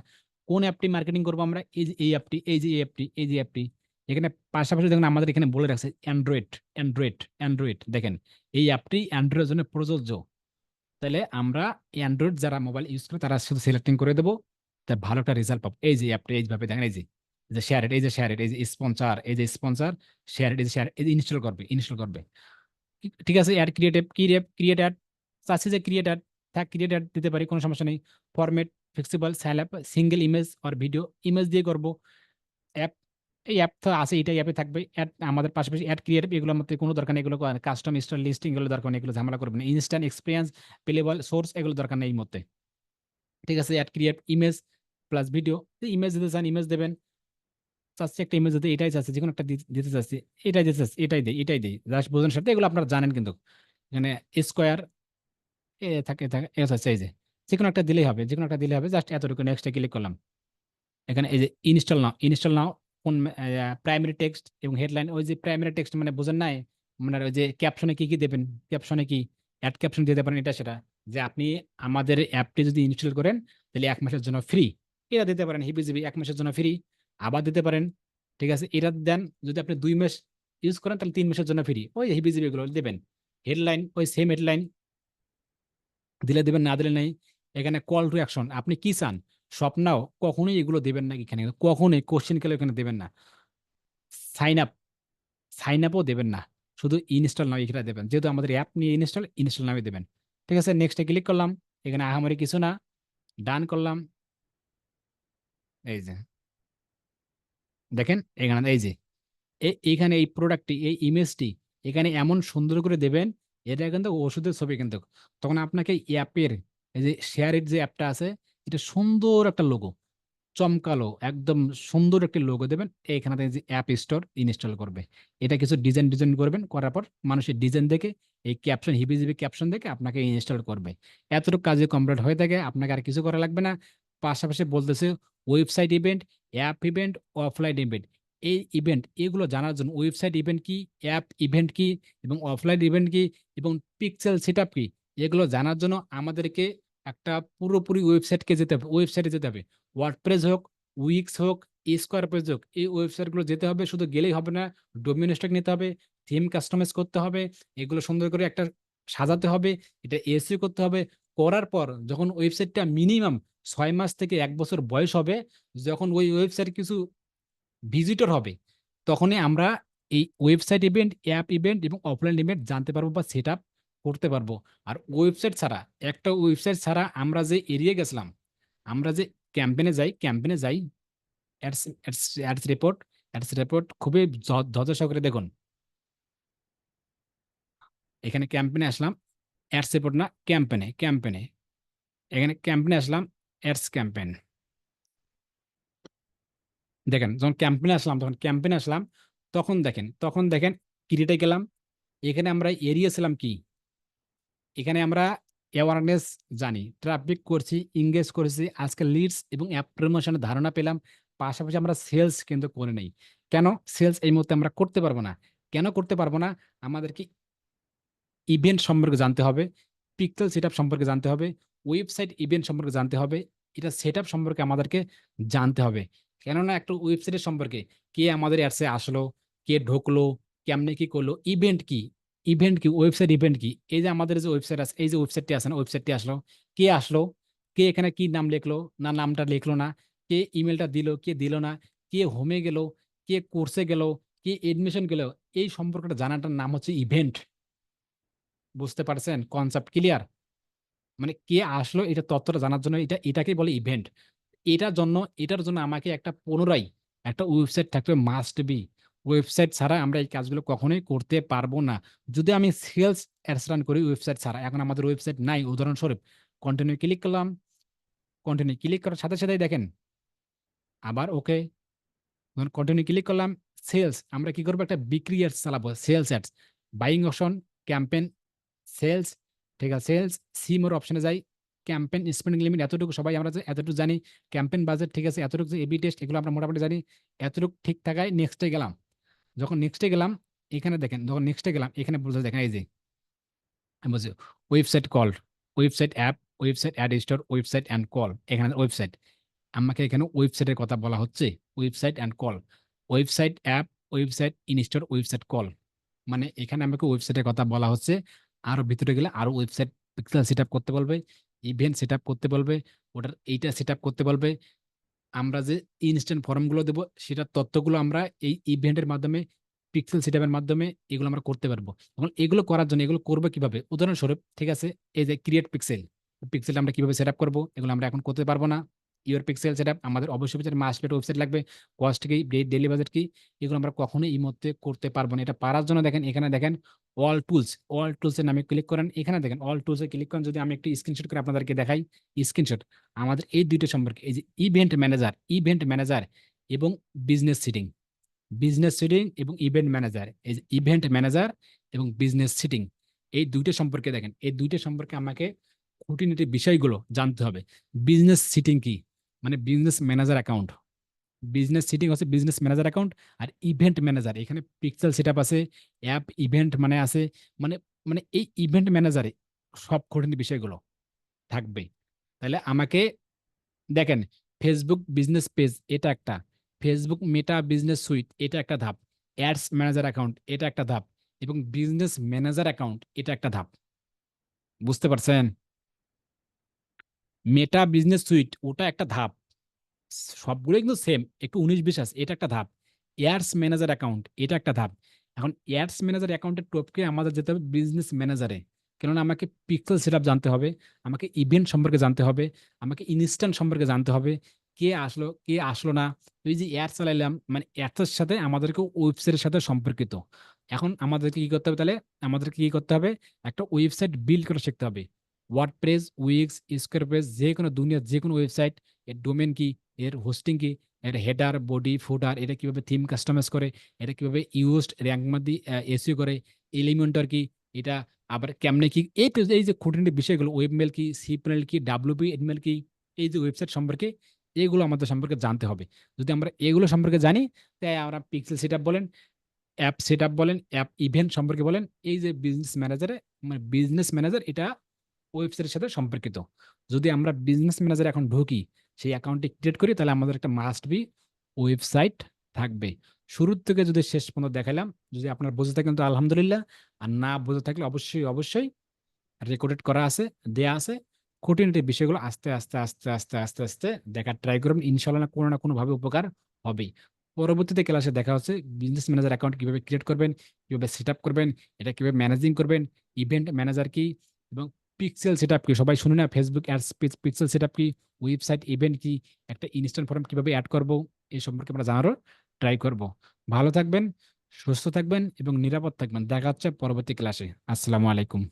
কোন অ্যাপটি মার্কেটিং করবো আমরা, এই যে এই অ্যাপটি, এই যে এই অ্যাপটি, এই যে অ্যাপটি। এখানে পাশাপাশি দেখুন আমাদের এখানে বলে রাখছে অ্যান্ড্রয়েড দেখেন, এই অ্যাপটি অ্যান্ড্রয়েডের জন্য প্রযোজ্য। তাহলে আমরা অ্যান্ড্রয়েড যারা মোবাইল ইউজ করে তারা শুধু সিলেক্টিং করে দেবো, তা ভালো একটা রেজাল্ট পাবো। এই যে অ্যাপটা এইভাবে দেখেন, এই যে শেয়ার ইট, এই যে শেয়ার ইট, এই যে স্পন্সর, এই যে স্পন্সর, শেয়ার ইট, এই যে শেয়ার, এই যে ইনস্টল করবে। ঠিক আছে, অ্যাড ক্রিয়েট অ্যাড, চাচ্ছি যে ক্রিয়েট অ্যাড থাক, ক্রিয়েট অ্যাড দিতে পারি, কোনো সমস্যা নেই। ফরম্যাট ফ্লেক্সিবল, স্যালাপ, সিঙ্গেল ইমেজ আর ভিডিও, ইমেজ দিয়ে করবো। অ্যাপ, এই অ্যাপ তো আছে, এটাই অ্যাপে থাকবে। অ্যাড আমাদের পাশাপাশি অ্যাড ক্রিয়েটিভ, এগুলোর মধ্যে কোনো দরকার নেই, এগুলো কাস্টম স্টোর লিস্টিং এগুলো দরকার নেই, এগুলো ঝামেলা করবে না। ইনস্ট্যান্ট এক্সপিরিয়েন্স, প্লেবল সোর্স, এগুলো দরকার নেই এই মধ্যে। ঠিক আছে, ad create image plus video, image দিতে চান ইমেজ দেবেন, চাচ্ছি একটা ইমেজ দিতে, এটাই চাচ্ছি, যে কোনো একটা দিতে চাচ্ছি, এটাই দিতে চাচ্ছি, এটাই দিই জাস্ট বোঝানোর সাথে, এগুলো আপনারা জানেন কিন্তু। এখানে স্কোয়ার থাকে থাকে এ হচ্ছে এই যে কোনো একটা দিলেই হবে, যে কোনো একটা দিলে হবে, জাস্ট এতটুকু। নেক্সটে ক্লিক করলাম, এখানে এই যে ইনস্টল নাও কোন প্রাইমারি টেক্সট এবং হেডলাইন, ওই যে প্রাইমারি টেক্সট মানে বোঝেন নাই, মানে ওই যে ক্যাপশনে কি কি দেবেন, ক্যাপশনে কি অ্যাড ক্যাপশন দিতে পারেন, এটা সেটা। যে আপনি আমাদের অ্যাপটি যদি ইনস্টল করেন তাহলে 1 মাসের জন্য ফ্রি, এটা দিতে পারেন। হিবিজিবি 1 মাসের জন্য ফ্রি, আবার দিতে পারেন। ঠিক আছে, এটা দেন। যদি আপনি 2 মাস ইউজ করেন তাহলে 3 মাসের জন্য ফ্রি, ওই হিবিজিবি গুলো দেবেন। হেডলাইন, ওই সেম হেডলাইন দিলে দেবেন, না দিলে নেই। এখানে কল টু অ্যাকশন, আপনি কি চান, স্বপ্নাও কখনোই এগুলো দেবেন না, এখানে কখনোই কোশ্চেন কেলে এখানে দেবেন না। সাইন আপ, সাইন আপও দেবেন না, শুধু ইনস্টল নাও এখানে দেবেন, যেহেতু আমাদের অ্যাপ নিয়ে ইনস্টল নামে দেবেন। ঠিক আছে, নেক্সটে ক্লিক করলাম, এখানে আহামরি কিছু না, ডান করলাম। এই যে দেখেন এখানে এই যে এইখানে এই প্রোডাক্টটি, এই ইমেজটি এখানে এমন সুন্দর করে দেবেন, এটা কিন্তু ওষুধের ছবি কিন্তু। তখন আপনাকে অ্যাপের এই যে শেয়ার ইট যে অ্যাপটা আছে, এটা সুন্দর একটা লোগো, চমকালো একদম সুন্দর একটি লোগো দেবেন। এইখানে যে অ্যাপ স্টোর ইনস্টল করবে, এটা কিছু ডিজাইন করবেন, করার পর মানুষের ডিজাইন দেখে এই ক্যাপশন, হিবিজিবি ক্যাপশন দেখে আপনাকে ইনস্টল করবে। এতটুকু কাজে কমপ্লিট হয়ে থাকে, আপনাকে আর কিছু করা লাগবে না। পাশাপাশি বলতেছে website event, app event, offline event. এই ইভেন্ট এগুলো জানার জন্য ওয়েবসাইট ইভেন্ট কি, অ্যাপ ইভেন্ট কি, এবং অফলাইন ইভেন্ট কি, এবং পিক্সেল সেটআপ কি, এগুলো জানার জন্য আমাদেরকে একটা পুরোপুরি ওয়েবসাইটে যেতে হবে। ওয়ার্ডপ্রেস হোক, উইক্স হোক, স্কোয়ার পেজ হোক, এই ওয়েবসাইটগুলো যেতে হবে। শুধু গেলেই হবে না, ডোমিন স্ট্যাক নিতে হবে, থিম কাস্টমাইজ করতে হবে, এগুলো সুন্দর করে একটা সাজাতে হবে, এটা এসইও করতে হবে। করার পর যখন ওয়েবসাইটটা মিনিমাম 6 মাস থেকে 1 বছর বয়স হবে, যখন ওই ওয়েবসাইট কিছু ভিজিটর হবে, তখনই আমরা এই ওয়েবসাইট ইভেন্ট, অ্যাপ ইভেন্ট এবং অফলাইন ইভেন্ট জানতে পারবো বা সেট আপ করতে পারবো। আর একটা ওয়েবসাইট ছাড়া আমরা যে এড়িয়ে গেছিলাম, আমরা যে ক্যাম্পেনে যাই, অ্যাডস অ্যাডস অ্যাডস রিপোর্ট খুবই ধৈর্য সহকারে দেখুন। এখানে ক্যাম্পেনে আসলাম, অ্যাডস রিপোর্ট না, ক্যাম্পেনে এখানে ক্যাম্পেনে আসলাম, অ্যাডস ক্যাম্পেন। দেখেন যখন ক্যাম্পেনে আসলাম তখন দেখেন কিরিটে গেলাম। এখানে আমরা এড়িয়েছিলাম কি, এখানে আমরা অ্যাওয়ারনেস জানি, ট্রাফিক করছি, ইংগেজ করেছি, আজকে লিডস এবং অ্যাপ প্রমোশনের ধারণা পেলাম। পাশাপাশি আমরা সেলস কিন্তু করে নেই। কেন সেলস এই মুহূর্তে আমরা করতে পারবো না? কেন করতে পারবো না? আমাদেরকে ইভেন্ট সম্পর্কে জানতে হবে, পিক্সেল সেটআপ সম্পর্কে জানতে হবে, ওয়েবসাইট ইভেন্ট সম্পর্কে জানতে হবে, এটা সেটআপ সম্পর্কে আমাদেরকে জানতে হবে। কেননা একটা ওয়েবসাইটের সম্পর্কে কে আমাদের অ্যাডসে আসলো, কে ঢুকলো, কেমনে কি করলো, ইভেন্ট কি, ইভেন্ট কি, ওয়েবসাইট ইভেন্ট কি, এই যে আমাদের যে ওয়েবসাইট আছে, এই যে ওয়েবসাইটটি আছে না, ওয়েবসাইটটি আসলো, কে আসলো, কে এখানে কি নাম লিখলো, না নামটা লিখলো না, কে ইমেলটা দিল, কে দিল না, কে হোমে গেল, কে কোর্সে গেল, কে এডমিশন গেল, এই সম্পর্কটা জানাটার নাম হচ্ছে ইভেন্ট। বুঝতে পারছেন? Concept clear? মানে কে আসলো এটা তথ্যটা জানার জন্য এটাকেই বলে ইভেন্ট। এটার জন্য আমাকে একটা পুনরায় একটা ওয়েবসাইট থাকবে, মাস্ট বি। ওয়েবসাইট ছাড়া আমরা এই কাজগুলো কখনোই করতে পারবো না। যদি আমি সেলস অ্যাডস রান করি ওয়েবসাইট ছাড়া, এখন আমাদের ওয়েবসাইট নাই, উদাহরণস্বরূপ কন্টিনিউ ক্লিক করলাম, কন্টিনিউ ক্লিক করার সাথে সাথেই দেখেন আবার ওকে, কন্টিনিউ ক্লিক করলাম, সেলস, আমরা কি করবো, একটা বিক্রি অ্যাডস চালাবো, sales ads, buying option, campaign, sales, ঠিক আছে, সেলস, সি মোর অপশনে যাই, ক্যাম্পেইন স্পেন্ডিং লিমিট এতটুকু সবাই আমরা এতটুকু জানি, ক্যাম্পেইন বাজেট, ঠিক আছে, এতটুকু এবি টেস্ট এগুলো আমরা মোটামুটি জানি, এতটুকু ঠিক থাকায় নেক্সটে গেলাম। যখন নেক্সটে গেলাম, এখানে দেখেন, যখন নেক্সটে গেলাম এখানে বলতে দেখেন এই যে আমি বলছি website call, website app, website ad store, website and call, এখানে ওয়েবসাইট, আমাকে এখানে ওয়েবসাইটের কথা বলা হচ্ছে, website and call, website app, website in store, website call, মানে এখানে আমাকে ওয়েবসাইটের কথা বলা হচ্ছে। আরো ভিতরে গেলে আরো ওয়েবসাইট পিক্সেল সেট আপ করতে বলবে, ইভেন্ট সেট আপ করতে বলবে, ওটার এইটা সেট আপ করতে বলবে। আমরা যে ইনস্ট্যান্ট ফর্মগুলো দেবো সেটার তথ্যগুলো আমরা এই ইভেন্টের মাধ্যমে, পিক্সেল সেট আপের মাধ্যমে এগুলো আমরা করতে পারবো। এবং এগুলো করার জন্য এগুলো করবো কিভাবে, উদাহরণস্বরূপ, ঠিক আছে, এই যে ক্রিয়েট পিক্সেল, পিক্সেলটা আমরা কিভাবে সেট আপ করবো, এগুলো আমরা এখন করতে পারবো না। ইওর পিক্সেল সেট আপ আমাদের অবশ্যই মাস্ট ওয়েবসাইট লাগবে, কস্ট কি, ডেইলি বাজেট কি, এগুলো আমরা কখনোই এই মুহূর্তে করতে পারবো না। এটা পারার জন্য দেখেন এখানে দেখেন অল টুলস, অল টুলস এর নামে ক্লিক করেন, এখানে দেখেন অল টুলস এ ক্লিক করেন। যদি আমি একটি স্ক্রিনশট করে আপনাদেরকে দেখাই, স্ক্রিনশট আমাদের এই দুইটা সম্পর্কে, এই যে ইভেন্ট ম্যানেজার এবং বিজনেস সিটিং, বিজনেস সিটিং এবং ইভেন্ট ম্যানেজার, এই যে ইভেন্ট ম্যানেজার এবং বিজনেস সিটিং, এই দুইটা সম্পর্কে দেখেন, এই দুইটা সম্পর্কে আমাকে খুঁটিনাটি বিষয়গুলো জানতে হবে। বিজনেস সিটিং কি, মানে business manager account, business setting হচ্ছে বিজনেস ম্যানেজার অ্যাকাউন্ট। আর ইভেন্ট ম্যানেজার, এখানে পিক্সেল সেটআপ আছে, অ্যাপ ইভেন্ট মানে আছে, মানে মানে এই ইভেন্ট ম্যানেজারে সব খুঁটিনাটি বিষয়গুলো থাকবে। তাহলে আমাকে দেখেন, ফেসবুক বিজনেস পেজ এটা একটা, ফেসবুক মেটা বিজনেস সুইট এটা একটা ধাপ, অ্যাডস ম্যানেজার অ্যাকাউন্ট এটা একটা ধাপ, এবং বিজনেস ম্যানেজার অ্যাকাউন্ট এটা একটা ধাপ। বুঝতে পারছেন? মেটা বিজনেস সুইট ওটা একটা ধাপ, সবগুলো কিন্তু সেম, একটু 19-20 আছে, এটা একটা ধাপ। অ্যাডস ম্যানেজার অ্যাকাউন্ট এটা একটা ধাপ। এখন অ্যাডস ম্যানেজার অ্যাকাউন্টের টপকে আমাদের যেতে হবে বিজনেস ম্যানেজারে, কেননা আমাকে পিক্সেল সেটআপ জানতে হবে, আমাকে ইভেন্ট সম্পর্কে জানতে হবে, আমাকে ইনস্ট্যান্ট সম্পর্কে জানতে হবে, কে আসলো কে আসলো না। ওই যে অ্যাড চালাইলাম, মানে অ্যাডসের সাথে আমাদেরকে ওয়েবসাইটের সাথে সম্পর্কিত। এখন আমাদেরকে কি করতে হবে, তাহলে আমাদেরকে কি করতে হবে, একটা ওয়েবসাইট বিল্ড করে শিখতে হবে। ওয়ার্ডপ্রেস, উইক্স, স্কোয়ার পেজ, যে কোনো দুনিয়ার যে কোনো ওয়েবসাইট, এর ডোমেন কি, এর হোস্টিং কি, এর হেডার, বডি, ফুটার, এটা কিভাবে থিম কাস্টমাইজ করে, এটা কিভাবে ইউজড র্যাঙ্ক মধ্যে এসইও করে, এলিমেন্টর কি, এটা আবার কেমনে কি, এই যে খুঁটিনাটি বিষয়গুলো, ওয়েবমেল কি, সিপ্যানেল কি, ডাব্লিউপি এডমেল কি, এই যে ওয়েবসাইট সম্পর্কে, এগুলো আমাদের সম্পর্কে জানতে হবে। যদি আমরা এগুলো সম্পর্কে জানি, তাই আমরা পিক্সেল সেটআপ বলেন, অ্যাপ সেটআপ বলেন, অ্যাপ ইভেন্ট সম্পর্কে বলেন, এই যে বিজনেস ম্যানেজারে, মানে বিজনেস ম্যানেজার এটা ওয়েবসাইটের সাথে সম্পর্কিত। যদি আমরা বিজনেস ম্যানেজার এখন ঢুকি, সেই অ্যাকাউন্টটি ক্রিয়েট করি, তাহলে আমাদের একটা মাস্ট বি ওয়েবসাইট থাকবে। শুরুর থেকে যদি শেষ পর্যন্ত দেখালাম, যদি আপনার বুঝে থাকেন তো আলহামদুলিল্লাহ, আর না বুঝে থাকলে অবশ্যই অবশ্যই রেকর্ডেড করা আছে, দেয়া আছে, খুঁটিনাটি বিষয়গুলো আস্তে আস্তে আস্তে আস্তে আস্তে আস্তে দেখার ট্রাই করবেন, ইনশাল্লাহ না কোনো ভাবে উপকার হবেই। পরবর্তীতে ক্লাসে দেখা হচ্ছে বিজনেস ম্যানেজার অ্যাকাউন্ট কিভাবে ক্রিয়েট করবেন, কিভাবে সেট আপ করবেন, এটা কিভাবে ম্যানেজিং করবেন, ইভেন্ট ম্যানেজার কি, এবং পিক্সেল সেট আপ কি, সবাই শুনে না, Facebook ads pixel set up কি, ওয়েবসাইট ইভেন্ট কি, একটা ইনস্ট্যান্ট ফর্ম কিভাবে অ্যাড করব, এই সম্পর্কে আমরা জানারও ট্রাই করব। ভালো থাকবেন, সুস্থ থাকবেন এবং নিরাপদ থাকবেন। দেখা হচ্ছে পরবর্তী ক্লাসে। আসসালামু আলাইকুম।